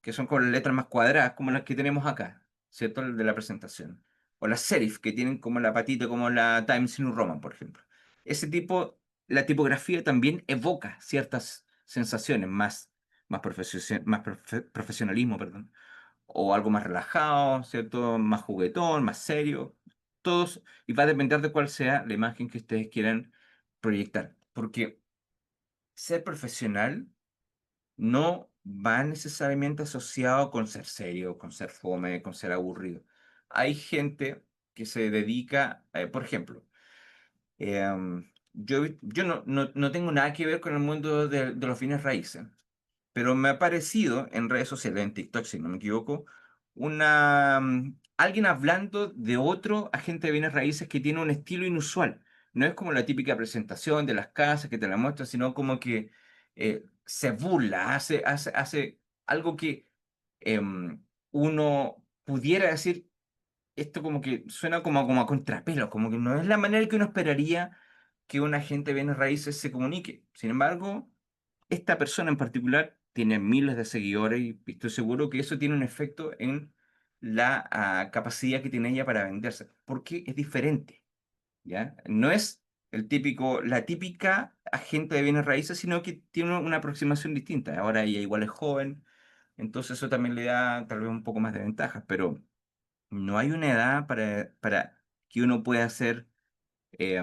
que son con las letras más cuadradas, como las que tenemos acá, ¿cierto? El de la presentación. O las serif, que tienen como la patita, como la Times New Roman, por ejemplo. Ese tipo, la tipografía también evoca ciertas sensaciones, más profesionalismo, perdón, o algo más relajado, ¿cierto? Más juguetón, más serio, todos, y va a depender de cuál sea la imagen que ustedes quieran proyectar, porque ser profesional no va necesariamente asociado con ser serio, con ser fome, con ser aburrido. Hay gente que se dedica, por ejemplo, yo no tengo nada que ver con el mundo de los bienes raíces, pero me ha aparecido en redes sociales, en TikTok, si no me equivoco, alguien hablando de otro agente de bienes raíces que tiene un estilo inusual. No es como la típica presentación de las casas que te la muestra, sino como que se burla, hace algo que uno pudiera decir, esto como que suena como a contrapelo, como que no es la manera que uno esperaría que un agente de bienes raíces se comunique. Sin embargo, esta persona en particular tiene miles de seguidores y estoy seguro que eso tiene un efecto en la capacidad que tiene ella para venderse, porque es diferente, ¿ya? No es la típica agente de bienes raíces, sino que tiene una aproximación distinta. Ahora ella igual es joven, entonces eso también le da tal vez un poco más de ventajas, pero no hay una edad para que uno pueda hacer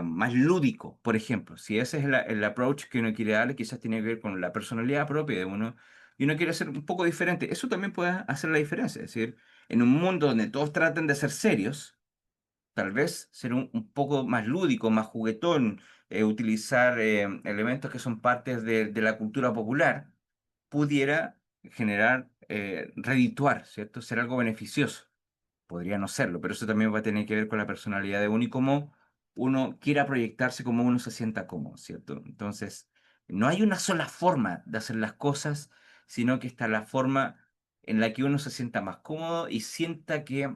más lúdico, por ejemplo. Si ese es el approach que uno quiere darle, quizás tiene que ver con la personalidad propia de uno y uno quiere ser un poco diferente. Eso también puede hacer la diferencia. Es decir, en un mundo donde todos tratan de ser serios, tal vez ser un poco más lúdico, más juguetón, utilizar elementos que son partes de la cultura popular, pudiera generar, redituar, ¿cierto? Ser algo beneficioso. Podría no serlo, pero eso también va a tener que ver con la personalidad de uno y cómo uno quiera proyectarse, cómo uno se sienta cómodo, ¿cierto? Entonces, no hay una sola forma de hacer las cosas, sino que está la forma en la que uno se sienta más cómodo y sienta que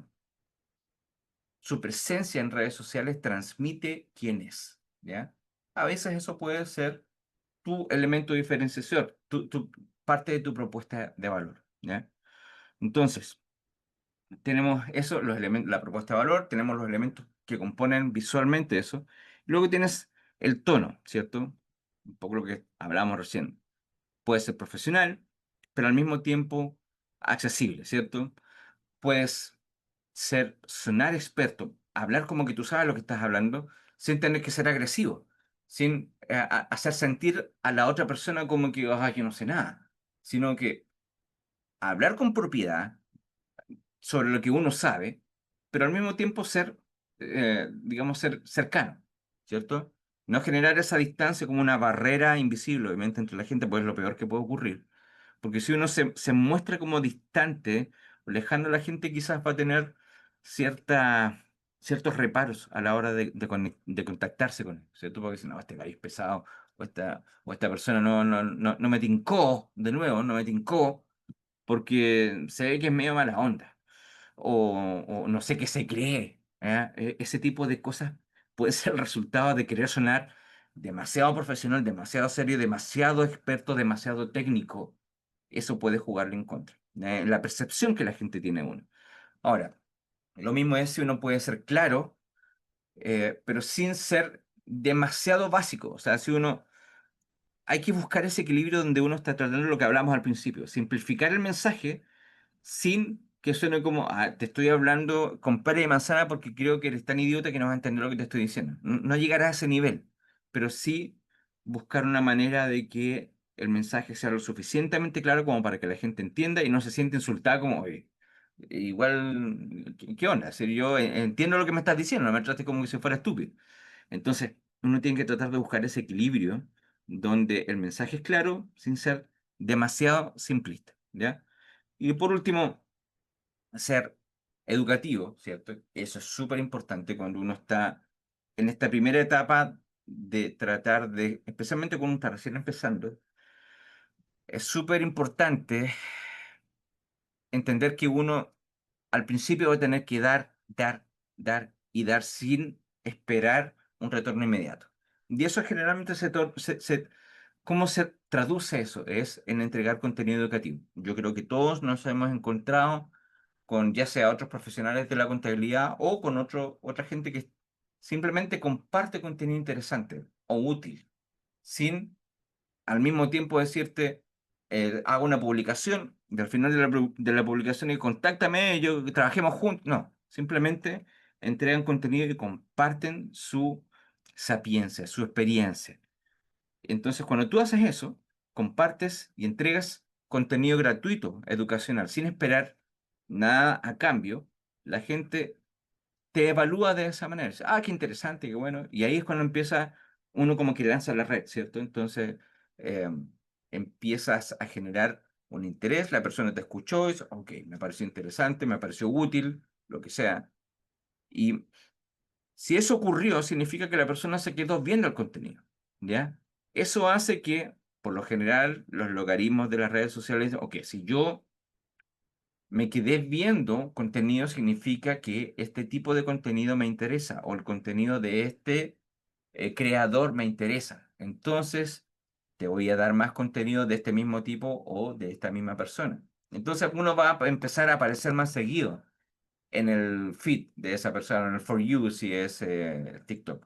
su presencia en redes sociales transmite quién es, ¿ya? A veces eso puede ser tu elemento diferenciador, parte de tu propuesta de valor, ¿ya? Entonces, tenemos eso, los elementos, la propuesta de valor, tenemos los elementos que componen visualmente eso. Luego tienes el tono, ¿cierto? Un poco lo que hablábamos recién. Puede ser profesional, pero al mismo tiempo accesible, ¿cierto? Puedes sonar experto, hablar como que tú sabes lo que estás hablando, sin tener que ser agresivo, sin hacer sentir a la otra persona como que, "Ah, yo no sé nada", sino que hablar con propiedad sobre lo que uno sabe, pero al mismo tiempo ser, digamos, ser cercano, ¿cierto? No generar esa distancia como una barrera invisible, obviamente, entre la gente, pues es lo peor que puede ocurrir. Porque si uno se muestra como distante o lejano a la gente, quizás va a tener cierta, ciertos reparos a la hora de contactarse con él, ¿cierto? Porque si no, este gallo es pesado, o esta persona no me tincó, de nuevo, no me tincó, porque se ve que es medio mala onda o no sé qué se cree. Ese tipo de cosas puede ser el resultado de querer sonar demasiado profesional, demasiado serio, demasiado experto, demasiado técnico. Eso puede jugarle en contra. La percepción que la gente tiene de uno. Ahora, lo mismo es si uno puede ser claro, pero sin ser demasiado básico. O sea, si uno... Hay que buscar ese equilibrio donde uno está tratando lo que hablamos al principio, simplificar el mensaje sin que suene como, te estoy hablando con pera y manzana porque creo que eres tan idiota que no vas a entender lo que te estoy diciendo. No llegar a ese nivel, pero sí buscar una manera de que el mensaje sea lo suficientemente claro como para que la gente entienda y no se siente insultada como, oye, igual, ¿qué onda? Si yo entiendo lo que me estás diciendo, no me trates como si fuera estúpido. Entonces, uno tiene que tratar de buscar ese equilibrio donde el mensaje es claro sin ser demasiado simplista, ¿ya? Y por último, ser educativo, ¿cierto? Eso es súper importante cuando uno está en esta primera etapa de tratar de, especialmente cuando uno está recién empezando, es súper importante entender que uno al principio va a tener que dar y dar sin esperar un retorno inmediato. Y eso generalmente ¿cómo se traduce eso? Es en entregar contenido educativo. Yo creo que todos nos hemos encontrado con ya sea otros profesionales de la contabilidad o con otra gente que simplemente comparte contenido interesante o útil, sin al mismo tiempo decirte, hago una publicación y al final de la publicación y contáctame, yo trabajemos juntos. No, simplemente entregan contenido y comparten su sapiencia, su experiencia. Entonces, cuando tú haces eso, compartes y entregas contenido gratuito, educacional, sin esperar nada a cambio, la gente te evalúa de esa manera. Dice, qué interesante, qué bueno. Y ahí es cuando empieza uno como que lanza la red, ¿cierto? Entonces, eh, empiezas a generar un interés, la persona te escuchó, y dice, ok, me pareció interesante, me pareció útil, lo que sea. Y si eso ocurrió, significa que la persona se quedó viendo el contenido, ¿ya? Eso hace que, por lo general, los logaritmos de las redes sociales, ok, si yo me quedé viendo contenido, significa que este tipo de contenido me interesa o el contenido de este creador me interesa. Entonces, te voy a dar más contenido de este mismo tipo o de esta misma persona. Entonces, uno va a empezar a aparecer más seguido en el feed de esa persona, en el For You si es TikTok.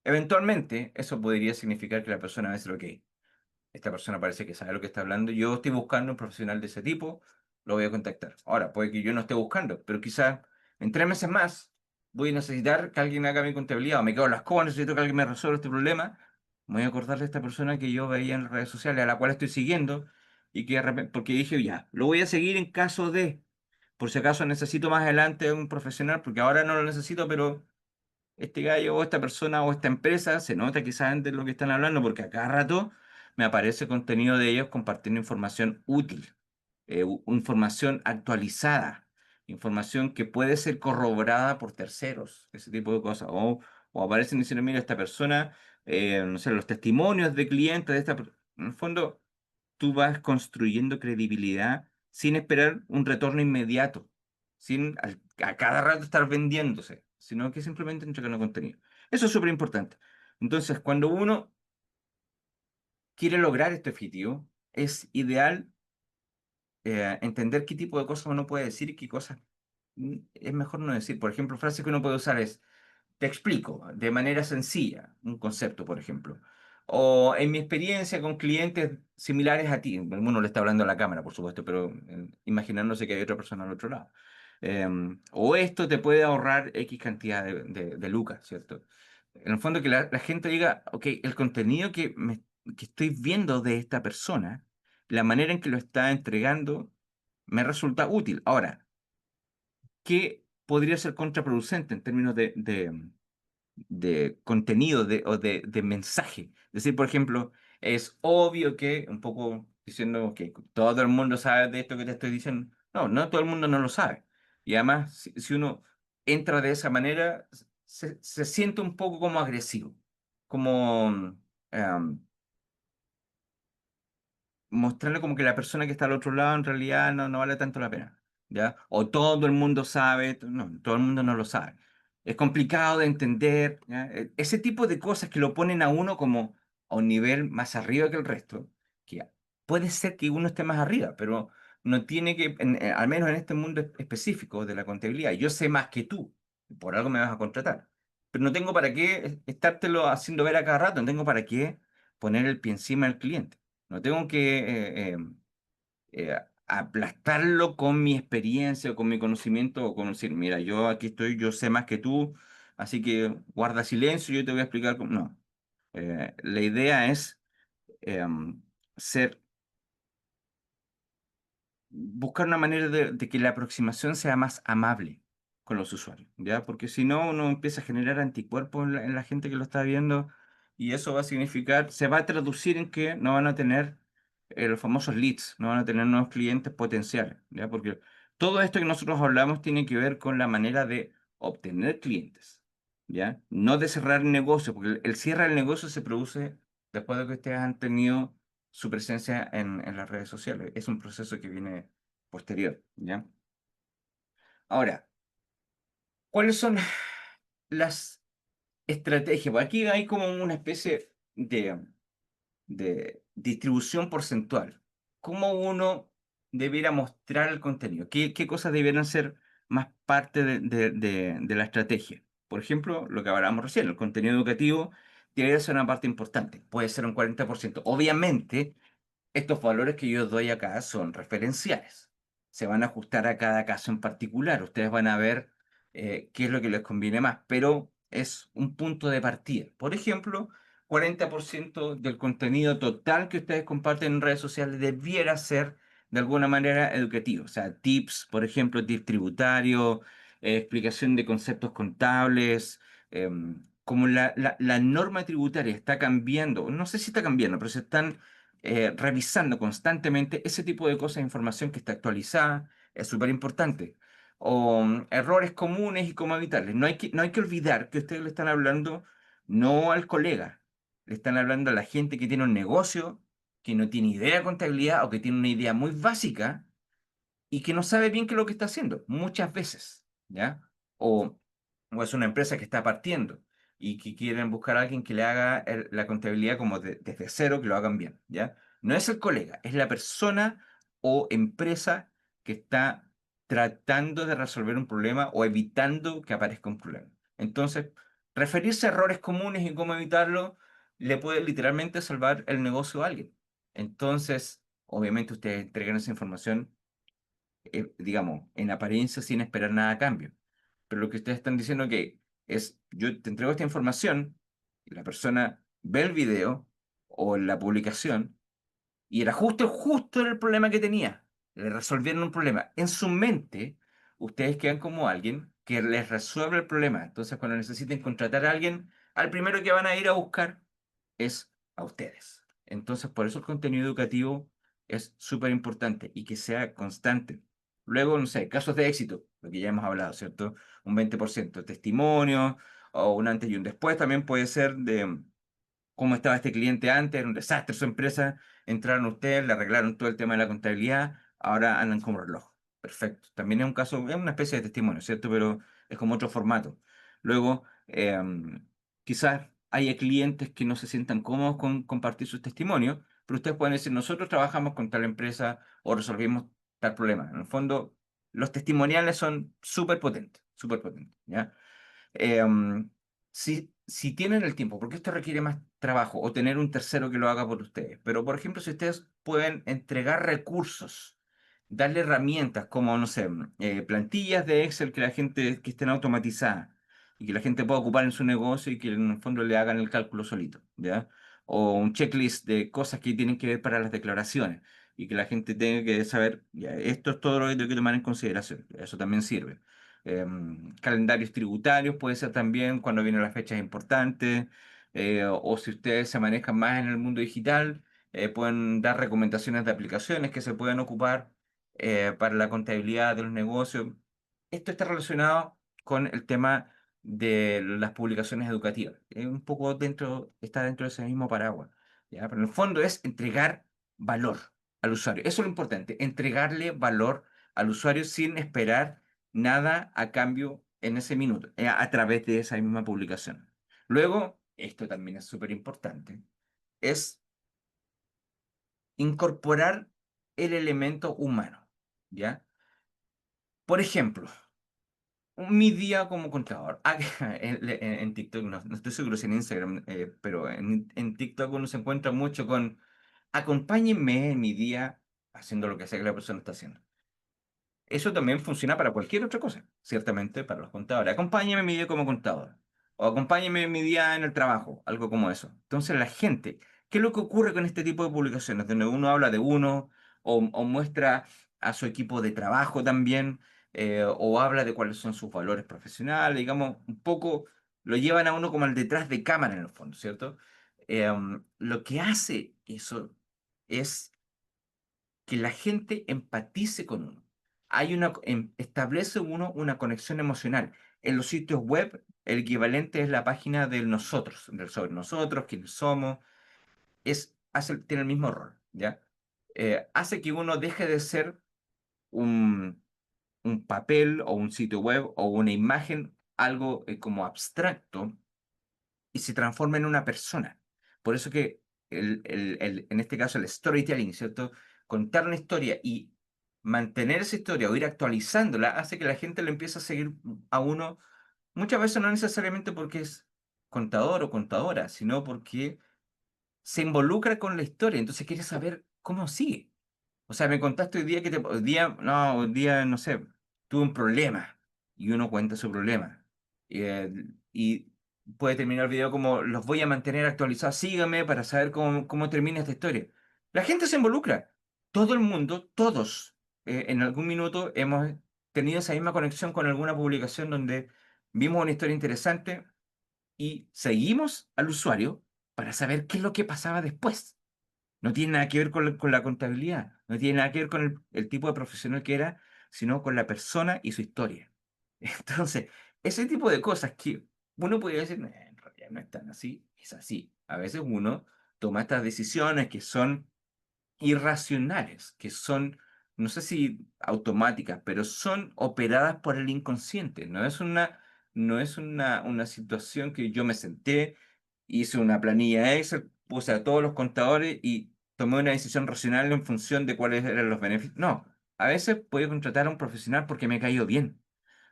Eventualmente, eso podría significar que la persona va a decir, ok, esta persona parece que sabe lo que está hablando, yo estoy buscando un profesional de ese tipo, lo voy a contactar. Ahora, puede que yo no esté buscando, pero quizás en 3 meses más voy a necesitar que alguien haga mi contabilidad, o me quedo en las cosas, necesito que alguien me resuelva este problema. Me voy a acordar de esta persona que yo veía en las redes sociales, a la cual estoy siguiendo, y que de repente, porque dije, ya, lo voy a seguir en caso de, por si acaso necesito más adelante un profesional, porque ahora no lo necesito, pero este gallo o esta persona o esta empresa se nota que saben de lo que están hablando porque a cada rato me aparece contenido de ellos compartiendo información útil, información actualizada, información que puede ser corroborada por terceros, ese tipo de cosas. O aparecen diciendo, mira, esta persona, no sé, los testimonios de clientes de En el fondo, tú vas construyendo credibilidad sin esperar un retorno inmediato, sin a cada rato estar vendiéndose, sino que simplemente entregando contenido. Eso es súper importante. Entonces, cuando uno quiere lograr este objetivo, es ideal entender qué tipo de cosas uno puede decir y qué cosas es mejor no decir. Por ejemplo, frases que uno puede usar es, te explico, de manera sencilla, un concepto, por ejemplo. O en mi experiencia con clientes similares a ti, uno le está hablando a la cámara, por supuesto, pero imaginándose que hay otra persona al otro lado. O esto te puede ahorrar X cantidad de lucas, ¿cierto? En el fondo que la gente diga, ok, el contenido que estoy viendo de esta persona, la manera en que lo está entregando, me resulta útil. Ahora, ¿qué podría ser contraproducente en términos de contenido o de mensaje? Es decir, por ejemplo, es obvio que, un poco diciendo que todo el mundo sabe de esto que te estoy diciendo. No, no todo el mundo no lo sabe. Y además, si uno entra de esa manera, se siente un poco como agresivo, como mostrarle como que la persona que está al otro lado en realidad no vale tanto la pena, ¿ya? O todo el mundo sabe, no, todo el mundo no lo sabe. Es complicado de entender, ¿ya? Ese tipo de cosas que lo ponen a uno como a un nivel más arriba que el resto, que puede ser que uno esté más arriba, pero no tiene que, al menos en este mundo específico de la contabilidad, yo sé más que tú, por algo me vas a contratar. Pero no tengo para qué estártelo haciendo ver a cada rato, no tengo para qué poner el pie encima del cliente. No tengo que aplastarlo con mi experiencia o con mi conocimiento o con decir, mira, yo aquí estoy, yo sé más que tú, así que guarda silencio, yo te voy a explicar cómo. No. La idea es ser buscar una manera de que la aproximación sea más amable con los usuarios, ¿ya? Porque si no, uno empieza a generar anticuerpos en la gente que lo está viendo y eso va a significar, se va a traducir en que no van a tener los famosos leads, no van a tener nuevos clientes potenciales, ¿ya? Porque todo esto que nosotros hablamos tiene que ver con la manera de obtener clientes, ¿ya? No de cerrar negocio, porque el cierre del negocio se produce después de que ustedes han tenido su presencia en las redes sociales. Es un proceso que viene posterior, ¿ya? Ahora, ¿cuáles son las estrategias? Pues aquí hay como una especie de distribución porcentual. ¿Cómo uno debiera mostrar el contenido? ¿Qué cosas debieran ser más parte de la estrategia? Por ejemplo, lo que hablábamos recién, el contenido educativo debería ser una parte importante, puede ser un 40%. Obviamente, estos valores que yo doy acá son referenciales. Se van a ajustar a cada caso en particular. Ustedes van a ver qué es lo que les conviene más, pero es un punto de partida. Por ejemplo, 40% del contenido total que ustedes comparten en redes sociales debiera ser de alguna manera educativo. O sea, tips, por ejemplo, tips tributarios, explicación de conceptos contables. Como la norma tributaria está cambiando, no sé si está cambiando, pero se están revisando constantemente ese tipo de cosas, información que está actualizada, es súper importante. O errores comunes y cómo evitarles. No hay que olvidar que ustedes le están hablando no al colega, le están hablando a la gente que tiene un negocio, que no tiene idea de contabilidad o que tiene una idea muy básica y que no sabe bien qué es lo que está haciendo, muchas veces, ¿ya? O es una empresa que está partiendo y que quieren buscar a alguien que le haga la contabilidad como desde cero, que lo hagan bien, ¿ya? No es el colega, es la persona o empresa que está tratando de resolver un problema o evitando que aparezca un problema. Entonces, referirse a errores comunes y cómo evitarlo le puede literalmente salvar el negocio a alguien. Entonces, obviamente ustedes entregan esa información digamos, en apariencia sin esperar nada a cambio. Pero lo que ustedes están diciendo que es, yo te entrego esta información, y la persona ve el video o la publicación, y era justo era el problema que tenía. Le resolvieron un problema. En su mente, ustedes quedan como alguien que les resuelve el problema. Entonces, cuando necesiten contratar a alguien, al primero que van a ir a buscar es a ustedes. Entonces, por eso el contenido educativo es súper importante y que sea constante. Luego, no sé, casos de éxito, lo que ya hemos hablado, ¿cierto? Un 20% testimonio o un antes y un después también puede ser de cómo estaba este cliente antes, era un desastre su empresa, entraron ustedes, le arreglaron todo el tema de la contabilidad, ahora andan como reloj. Perfecto. También es un caso, es una especie de testimonio, ¿cierto? Pero es como otro formato. Luego, quizás haya clientes que no se sientan cómodos con compartir sus testimonios, pero ustedes pueden decir, nosotros trabajamos con tal empresa o resolvimos tal problema. En el fondo, los testimoniales son súper potentes, ¿ya? Si tienen el tiempo, porque esto requiere más trabajo, o tener un tercero que lo haga por ustedes, pero por ejemplo, si ustedes pueden entregar recursos, darle herramientas como, no sé, plantillas de Excel que la gente, que estén automatizadas y que la gente pueda ocupar en su negocio y que en el fondo le hagan el cálculo solito, ¿ya? O un checklist de cosas que tienen que ver para las declaraciones y que la gente tenga que saber, ya, esto es todo lo que tengo que tomar en consideración. Eso también sirve. Calendarios tributarios puede ser también cuando vienen las fechas importantes, o si ustedes se manejan más en el mundo digital, pueden dar recomendaciones de aplicaciones que se pueden ocupar para la contabilidad de los negocios. Esto está relacionado con el tema de las publicaciones educativas. Un poco dentro, está dentro de ese mismo paraguas, ¿ya? Pero en el fondo es entregar valor al usuario. Eso es lo importante, entregarle valor al usuario sin esperar nada a cambio en ese minuto, a través de esa misma publicación. Luego, esto también es súper importante, es incorporar el elemento humano, ¿ya? Por ejemplo, mi día como contador. En TikTok, no estoy seguro si en Instagram, pero en TikTok uno se encuentra mucho con acompáñenme en mi día haciendo lo que sea que la persona está haciendo. Eso también funciona para cualquier otra cosa, ciertamente para los contadores. Acompáñeme en mi día como contador. O acompáñeme en mi día en el trabajo, algo como eso. Entonces la gente, ¿qué es lo que ocurre con este tipo de publicaciones? Donde uno habla de uno o muestra a su equipo de trabajo también, o habla de cuáles son sus valores profesionales, digamos, un poco lo llevan a uno como al detrás de cámara en el fondo, ¿cierto? Lo que hace eso es que la gente empatice con uno. Establece uno una conexión emocional. En los sitios web, el equivalente es la página del nosotros, del sobre nosotros, quiénes somos, tiene el mismo rol, ¿ya? Hace que uno deje de ser un, un papel o un sitio web o una imagen, algo como abstracto, y se transforma en una persona. Por eso que en este caso el storytelling, ¿cierto? Contar una historia y mantener esa historia o ir actualizándola hace que la gente le empiece a seguir a uno, muchas veces no necesariamente porque es contador o contadora, sino porque se involucra con la historia, entonces quiere saber cómo sigue. O sea, me contaste hoy día hoy día, no, hoy día, no sé, tuve un problema y uno cuenta su problema. Y puede terminar el video como, los voy a mantener actualizados, síganme para saber cómo termina esta historia. La gente se involucra. Todo el mundo, todos, en algún minuto hemos tenido esa misma conexión con alguna publicación donde vimos una historia interesante y seguimos al usuario para saber qué es lo que pasaba después. No tiene nada que ver con la contabilidad, no tiene nada que ver con el tipo de profesional que era, sino con la persona y su historia. Entonces, ese tipo de cosas que uno podría decir, en realidad no es tan así, es así. A veces uno toma estas decisiones que son irracionales, que son, no sé si automáticas, pero son operadas por el inconsciente. No es una situación que yo me senté, hice una planilla Excel, puse a todos los contadores y tomé una decisión racional en función de cuáles eran los beneficios. No, a veces puedo contratar a un profesional porque me cayó bien,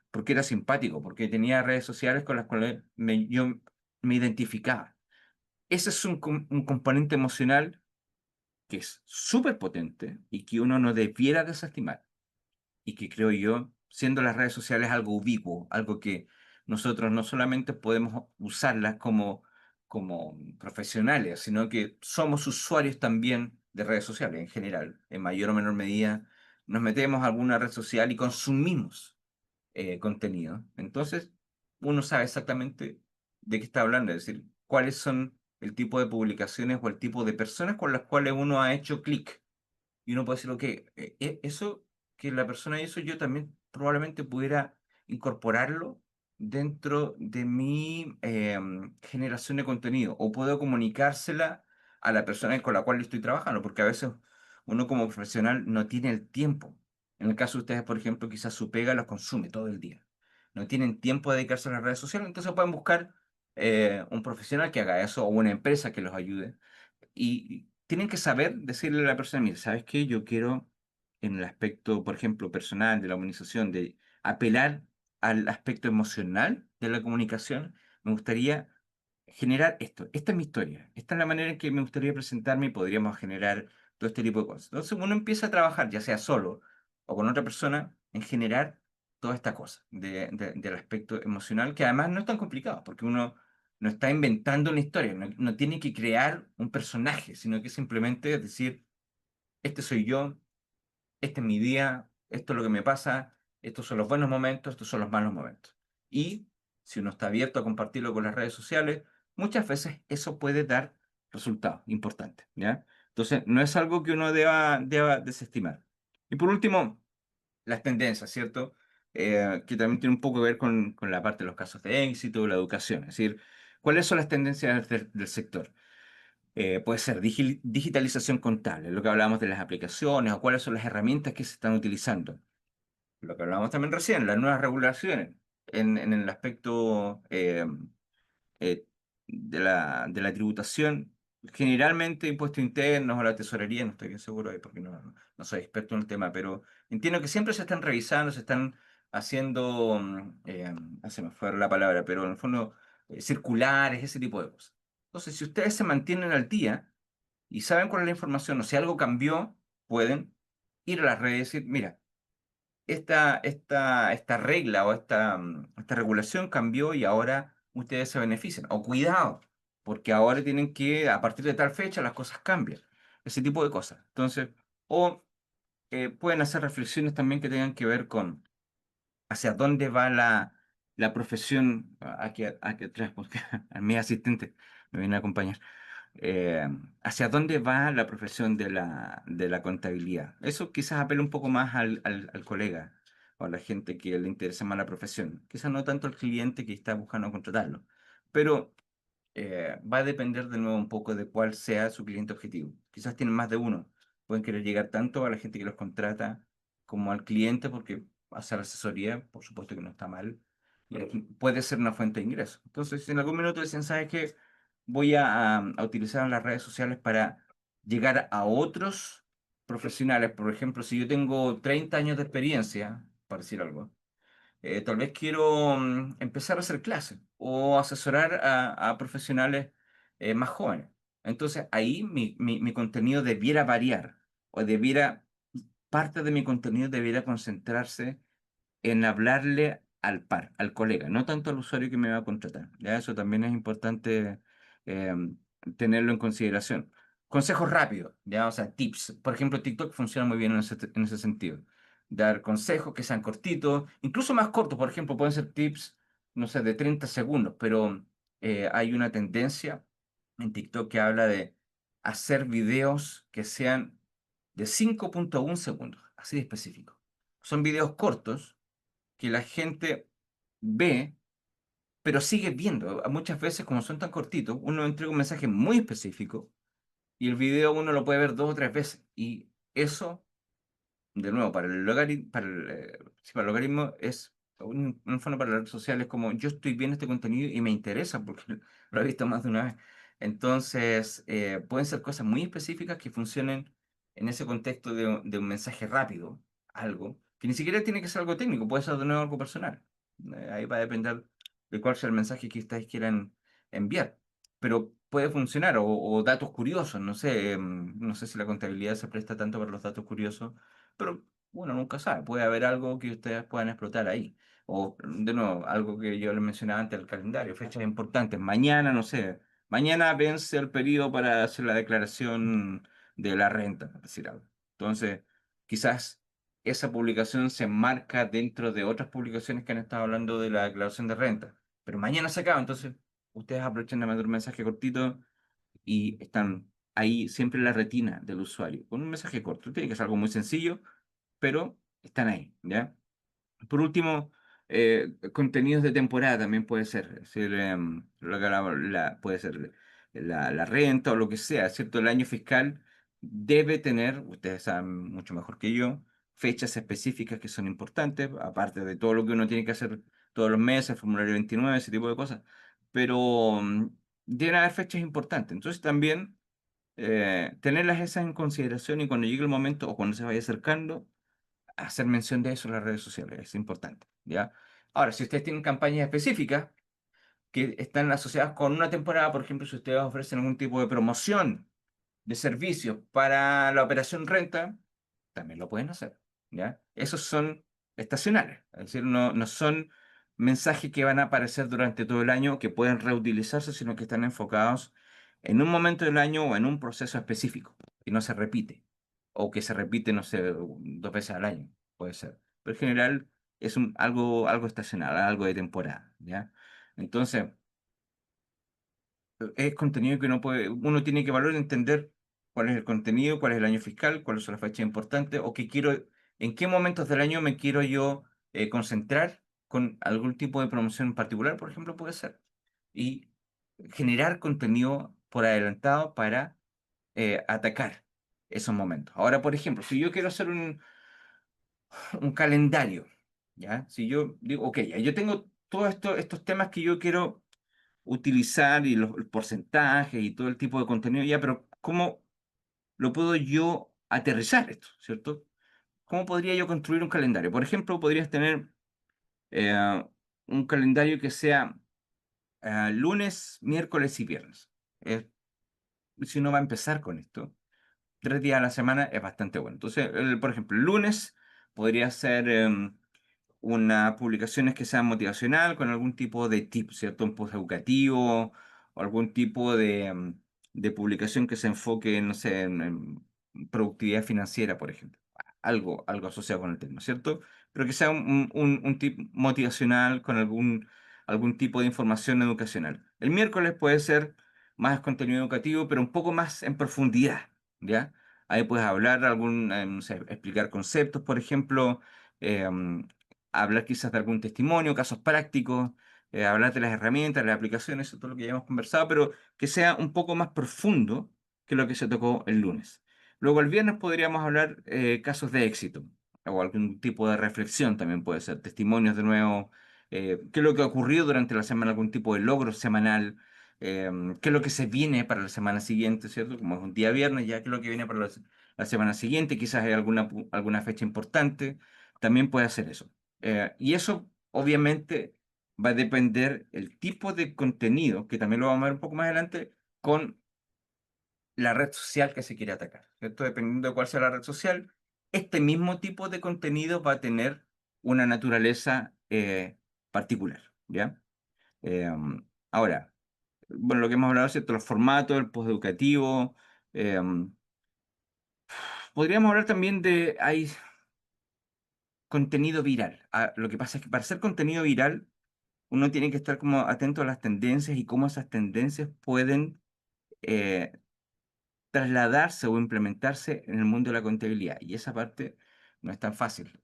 porque era simpático, porque tenía redes sociales con las cuales yo me identificaba. Ese es un componente emocional que es súper potente y que uno no debiera desestimar. Y que creo yo, siendo las redes sociales algo ubicuo, algo que nosotros no solamente podemos usarlas como profesionales, sino que somos usuarios también de redes sociales en general, en mayor o menor medida, nos metemos a alguna red social y consumimos contenido. Entonces, uno sabe exactamente de qué está hablando, es decir, cuáles son el tipo de publicaciones o el tipo de personas con las cuales uno ha hecho clic. Y uno puede decir, ok, eso que la persona hizo, yo también probablemente pudiera incorporarlo dentro de mi generación de contenido o puedo comunicársela a la persona con la cual estoy trabajando, porque a veces uno como profesional no tiene el tiempo. En el caso de ustedes, por ejemplo, quizás su pega los consume todo el día. No tienen tiempo de dedicarse a las redes sociales, entonces pueden buscar un profesional que haga eso o una empresa que los ayude y tienen que saber decirle a la persona, mire, ¿sabes qué? Yo quiero en el aspecto, por ejemplo, personal de la humanización, de apelar al aspecto emocional de la comunicación, me gustaría generar esto. Esta es mi historia. Esta es la manera en que me gustaría presentarme y podríamos generar todo este tipo de cosas. Entonces uno empieza a trabajar, ya sea solo o con otra persona, en generar toda esta cosa del aspecto emocional, que además no es tan complicado, porque uno no está inventando una historia, no tiene que crear un personaje, sino que simplemente es decir, este soy yo, este es mi día, esto es lo que me pasa, estos son los buenos momentos, estos son los malos momentos. Y si uno está abierto a compartirlo con las redes sociales, muchas veces eso puede dar resultados importantes, ¿ya? Entonces, no es algo que uno deba desestimar. Y por último, las tendencias, ¿cierto? Que también tiene un poco que ver con la parte de los casos de éxito, la educación, es decir, ¿cuáles son las tendencias del sector? Puede ser digitalización contable, lo que hablábamos de las aplicaciones o cuáles son las herramientas que se están utilizando. Lo que hablábamos también recién, las nuevas regulaciones en el aspecto de la tributación, generalmente impuestos internos o la tesorería, no estoy bien seguro ahí porque no soy experto en el tema, pero entiendo que siempre se están revisando, se están haciendo, se me fue la palabra, pero en el fondo circulares, ese tipo de cosas. Entonces, si ustedes se mantienen al día y saben cuál es la información o si algo cambió, pueden ir a las redes y decir, mira, esta regla o esta regulación cambió y ahora ustedes se benefician. O cuidado, porque ahora tienen que, a partir de tal fecha, las cosas cambian. Ese tipo de cosas. Entonces, o pueden hacer reflexiones también que tengan que ver con hacia dónde va la profesión. Aquí atrás, porque a mi asistente me viene a acompañar eh, hacia dónde va la profesión de la contabilidad. Eso quizás apela un poco más al colega o a la gente que le interesa más la profesión. Quizás no tanto al cliente que está buscando contratarlo. Pero va a depender de nuevo un poco de cuál sea su cliente objetivo. Quizás tienen más de uno. Pueden querer llegar tanto a la gente que los contrata como al cliente porque hacer asesoría, por supuesto que no está mal, y puede ser una fuente de ingreso. Entonces, si en algún minuto dicen, ¿sabes qué? Voy a utilizar las redes sociales para llegar a otros profesionales. Por ejemplo, si yo tengo 30 años de experiencia, para decir algo, tal vez quiero empezar a hacer clases o asesorar a profesionales más jóvenes. Entonces ahí mi contenido debiera variar o parte de mi contenido debiera concentrarse en hablarle al par, al colega, no tanto al usuario que me va a contratar. ¿Ya? Eso también es importante eh, tenerlo en consideración. Consejos rápidos, ¿ya? O sea, tips. Por ejemplo, TikTok funciona muy bien en ese sentido. Dar consejos que sean cortitos, incluso más cortos. Por ejemplo, pueden ser tips, no sé, de 30 segundos, pero hay una tendencia en TikTok que habla de hacer videos que sean de 5,1 segundos, así de específico. Son videos cortos que la gente ve, pero sigue viendo. Muchas veces, como son tan cortitos, uno entrega un mensaje muy específico y el video uno lo puede ver 2 o 3 veces. Y eso, de nuevo, para el logaritmo, sí, para el logaritmo es un fondo para las redes sociales como yo estoy viendo este contenido y me interesa porque lo he visto más de una vez. Entonces, pueden ser cosas muy específicas que funcionen en ese contexto de un mensaje rápido, algo, que ni siquiera tiene que ser algo técnico, puede ser de nuevo algo personal. Ahí va a depender de cuál sea el mensaje que ustedes quieran enviar. Pero puede funcionar, o datos curiosos, no sé, no sé si la contabilidad se presta tanto para los datos curiosos, pero uno nunca sabe, puede haber algo que ustedes puedan explotar ahí. O, de nuevo, algo que yo les mencionaba antes, el calendario, fechas importantes. Mañana, no sé, mañana vence el periodo para hacer la declaración de la renta, por decir algo. Entonces, quizás esa publicación se enmarca dentro de otras publicaciones que han estado hablando de la declaración de renta. Pero mañana se acaba, entonces ustedes aprovechan de mandar un mensaje cortito y están ahí siempre en la retina del usuario, con un mensaje corto. Tiene que ser algo muy sencillo, pero están ahí, ¿ya? Por último, contenidos de temporada también puede ser, es decir, lo que puede ser la renta o lo que sea, ¿cierto? El año fiscal debe tener, ustedes saben mucho mejor que yo, fechas específicas que son importantes, aparte de todo lo que uno tiene que hacer todos los meses, formulario 29, ese tipo de cosas, pero deben haber fechas importantes. Entonces también tenerlas esas en consideración y cuando llegue el momento o cuando se vaya acercando, hacer mención de eso en las redes sociales, es importante, ¿ya? Ahora, si ustedes tienen campañas específicas que están asociadas con una temporada, por ejemplo, si ustedes ofrecen algún tipo de promoción de servicios para la operación renta, también lo pueden hacer, ¿ya? Esos son estacionales, es decir, no son mensajes que van a aparecer durante todo el año, que pueden reutilizarse, sino que están enfocados en un momento del año o en un proceso específico, y no se repite, o que se repite, no sé, 2 veces al año, puede ser. Pero en general es algo estacional, algo de temporada, ¿ya? Entonces, es contenido que uno tiene que valorar y entender cuál es el contenido, cuál es el año fiscal, cuáles son las fechas importantes, o en qué momentos del año me quiero yo concentrar con algún tipo de promoción en particular, por ejemplo, puede ser. Y generar contenido por adelantado para atacar esos momentos. Ahora, por ejemplo, si yo quiero hacer un calendario, ¿ya? Si yo digo, ok, ya, yo tengo todos estos temas que yo quiero utilizar y los porcentajes y todo el tipo de contenido ya, pero ¿cómo lo puedo yo aterrizar esto, ¿cierto? ¿Cómo podría yo construir un calendario? Por ejemplo, podrías tener eh, un calendario que sea lunes, miércoles y viernes. Si uno va a empezar con esto, 3 días a la semana es bastante bueno. Entonces, por ejemplo, el lunes podría ser unas publicaciones que sean motivacional, con algún tipo de tip, ¿cierto? Un post educativo o algún tipo de publicación que se enfoque, no sé, en productividad financiera, por ejemplo. Algo asociado con el tema, ¿cierto? Pero que sea un tip motivacional con algún tipo de información educacional. El miércoles puede ser más contenido educativo, pero un poco más en profundidad, ¿ya? Ahí puedes hablar, no sé, explicar conceptos, por ejemplo, em, hablar quizás de algún testimonio, casos prácticos, hablar de las herramientas, las aplicaciones, eso todo lo que ya hemos conversado, pero que sea un poco más profundo que lo que se tocó el lunes. Luego el viernes podríamos hablar casos de éxito o algún tipo de reflexión también puede ser, testimonios de nuevo, qué es lo que ha ocurrido durante la semana, algún tipo de logro semanal, qué es lo que se viene para la semana siguiente, ¿cierto? Como es un día viernes, ya qué es lo que viene para la semana siguiente, quizás hay alguna fecha importante, también puede hacer eso. Y eso obviamente va a depender el tipo de contenido, que también lo vamos a ver un poco más adelante, con la red social que se quiere atacar, ¿cierto? Dependiendo de cuál sea la red social, este mismo tipo de contenido va a tener una naturaleza particular, ¿ya? Ahora, bueno, lo que hemos hablado, ¿cierto? Los formatos, el posteducativo. Podríamos hablar también hay contenido viral. Lo que pasa es que para hacer contenido viral, uno tiene que estar como atento a las tendencias y cómo esas tendencias pueden eh, trasladarse o implementarse en el mundo de la contabilidad. Y esa parte no es tan fácil,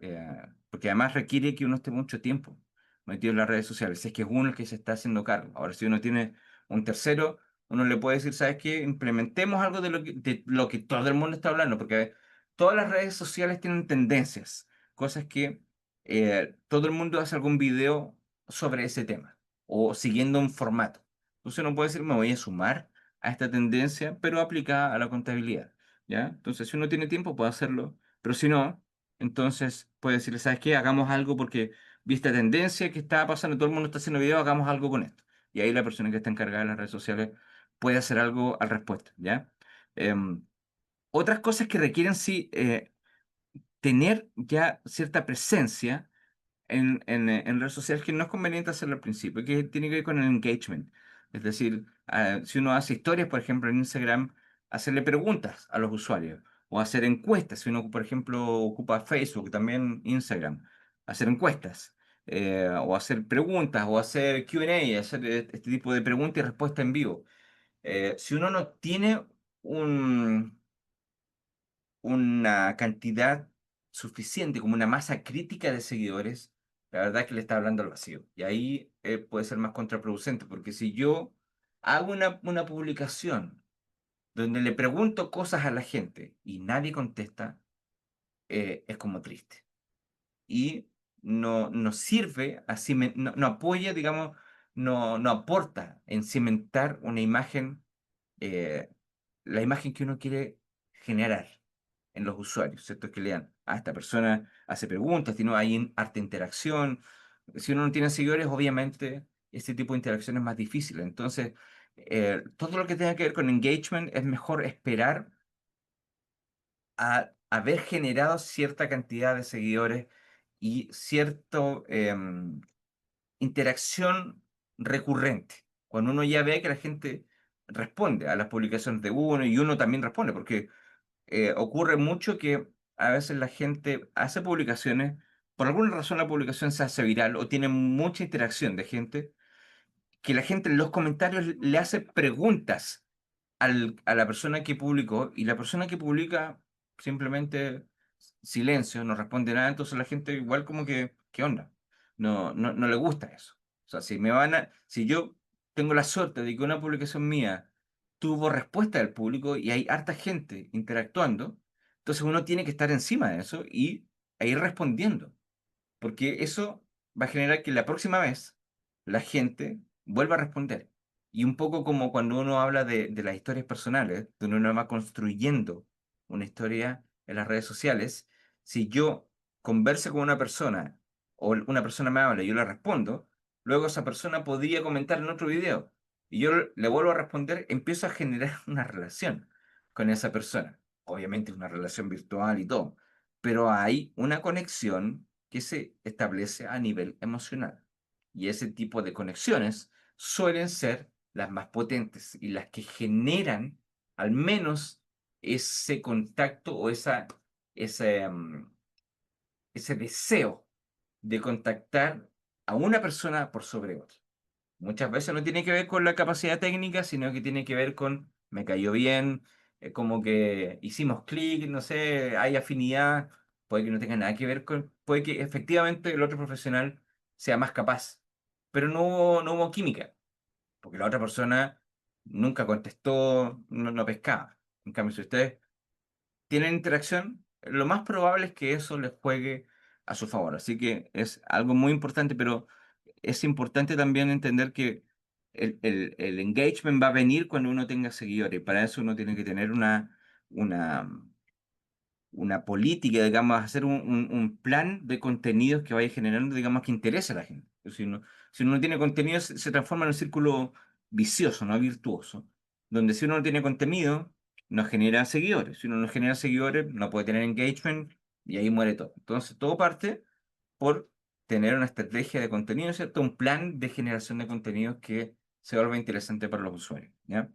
porque además requiere que uno esté mucho tiempo metido en las redes sociales. Si es que es uno el que se está haciendo cargo. Ahora, si uno tiene un tercero, uno le puede decir, ¿sabes qué? Implementemos algo de lo que todo el mundo está hablando, porque todas las redes sociales tienen tendencias, cosas que todo el mundo hace algún video sobre ese tema o siguiendo un formato. Entonces uno puede decir, me voy a sumar a esta tendencia, pero aplicada a la contabilidad, ¿ya? Entonces, si uno tiene tiempo, puede hacerlo, pero si no, entonces puede decirle, ¿sabes qué? Hagamos algo porque vi esta tendencia que está pasando, todo el mundo está haciendo video, hagamos algo con esto. Y ahí la persona que está encargada de las redes sociales puede hacer algo al respecto, ¿ya? Em, Otras cosas que requieren, sí, tener ya cierta presencia en redes sociales que no es conveniente hacerlo al principio, que tiene que ver con el engagement. Es decir, si uno hace historias, por ejemplo, en Instagram, hacerle preguntas a los usuarios o hacer encuestas. Si uno, por ejemplo, ocupa Facebook, también Instagram, hacer encuestas o hacer preguntas o hacer Q&A, hacer este tipo de preguntas y respuestas en vivo. Si uno no tiene un una cantidad suficiente, como una masa crítica de seguidores, la verdad es que le está hablando al vacío. Y ahí puede ser más contraproducente, porque si yo hago una publicación donde le pregunto cosas a la gente y nadie contesta, es como triste. Y no sirve, no apoya, digamos, no aporta en cimentar una imagen la imagen que uno quiere generar en los usuarios, ¿cierto? Que lean, esta persona hace preguntas, tiene hay harta interacción. Si uno no tiene seguidores, obviamente este tipo de interacción es más difícil. Entonces, todo lo que tenga que ver con engagement es mejor esperar a haber generado cierta cantidad de seguidores y cierta interacción recurrente. Cuando uno ya ve que la gente responde a las publicaciones de uno y uno también responde, porque ocurre mucho que a veces la gente hace publicaciones, por alguna razón la publicación se hace viral o tiene mucha interacción de gente, que la gente en los comentarios le hace preguntas a la persona que publicó y la persona que publica simplemente silencio, no responde nada, entonces la gente igual como que, ¿qué onda? No le gusta eso. O sea, si yo tengo la suerte de que una publicación mía tuvo respuesta del público y hay harta gente interactuando, entonces uno tiene que estar encima de eso y e ir respondiendo. Porque eso va a generar que la próxima vez la gente vuelva a responder. Y un poco como cuando uno habla de las historias personales, donde uno va construyendo una historia en las redes sociales, si yo converso con una persona o una persona me habla y yo le respondo, luego esa persona podría comentar en otro video y yo le vuelvo a responder, empiezo a generar una relación con esa persona. Obviamente es una relación virtual y todo, pero hay una conexión que se establece a nivel emocional. Y ese tipo de conexiones suelen ser las más potentes y las que generan al menos ese contacto o ese, ese deseo de contactar a una persona por sobre otra. Muchas veces no tiene que ver con la capacidad técnica, sino que tiene que ver con me cayó bien, como que hicimos clic, no sé, hay afinidad, puede que no tenga nada que ver con, puede que efectivamente el otro profesional sea más capaz, pero no hubo química, porque la otra persona nunca contestó, no pescaba. En cambio, si ustedes tienen interacción, lo más probable es que eso les juegue a su favor. Así que es algo muy importante, pero es importante también entender que el engagement va a venir cuando uno tenga seguidores. Para eso uno tiene que tener una, una política, digamos, hacer un plan de contenidos que vaya generando, digamos, que interese a la gente. Si uno no tiene contenido, se transforma en un círculo vicioso, no virtuoso, donde si uno no tiene contenido, no genera seguidores. Si uno no genera seguidores, no puede tener engagement y ahí muere todo. Entonces, todo parte por tener una estrategia de contenido, ¿cierto? Un plan de generación de contenidos que se vuelva interesante para los usuarios, ¿ya?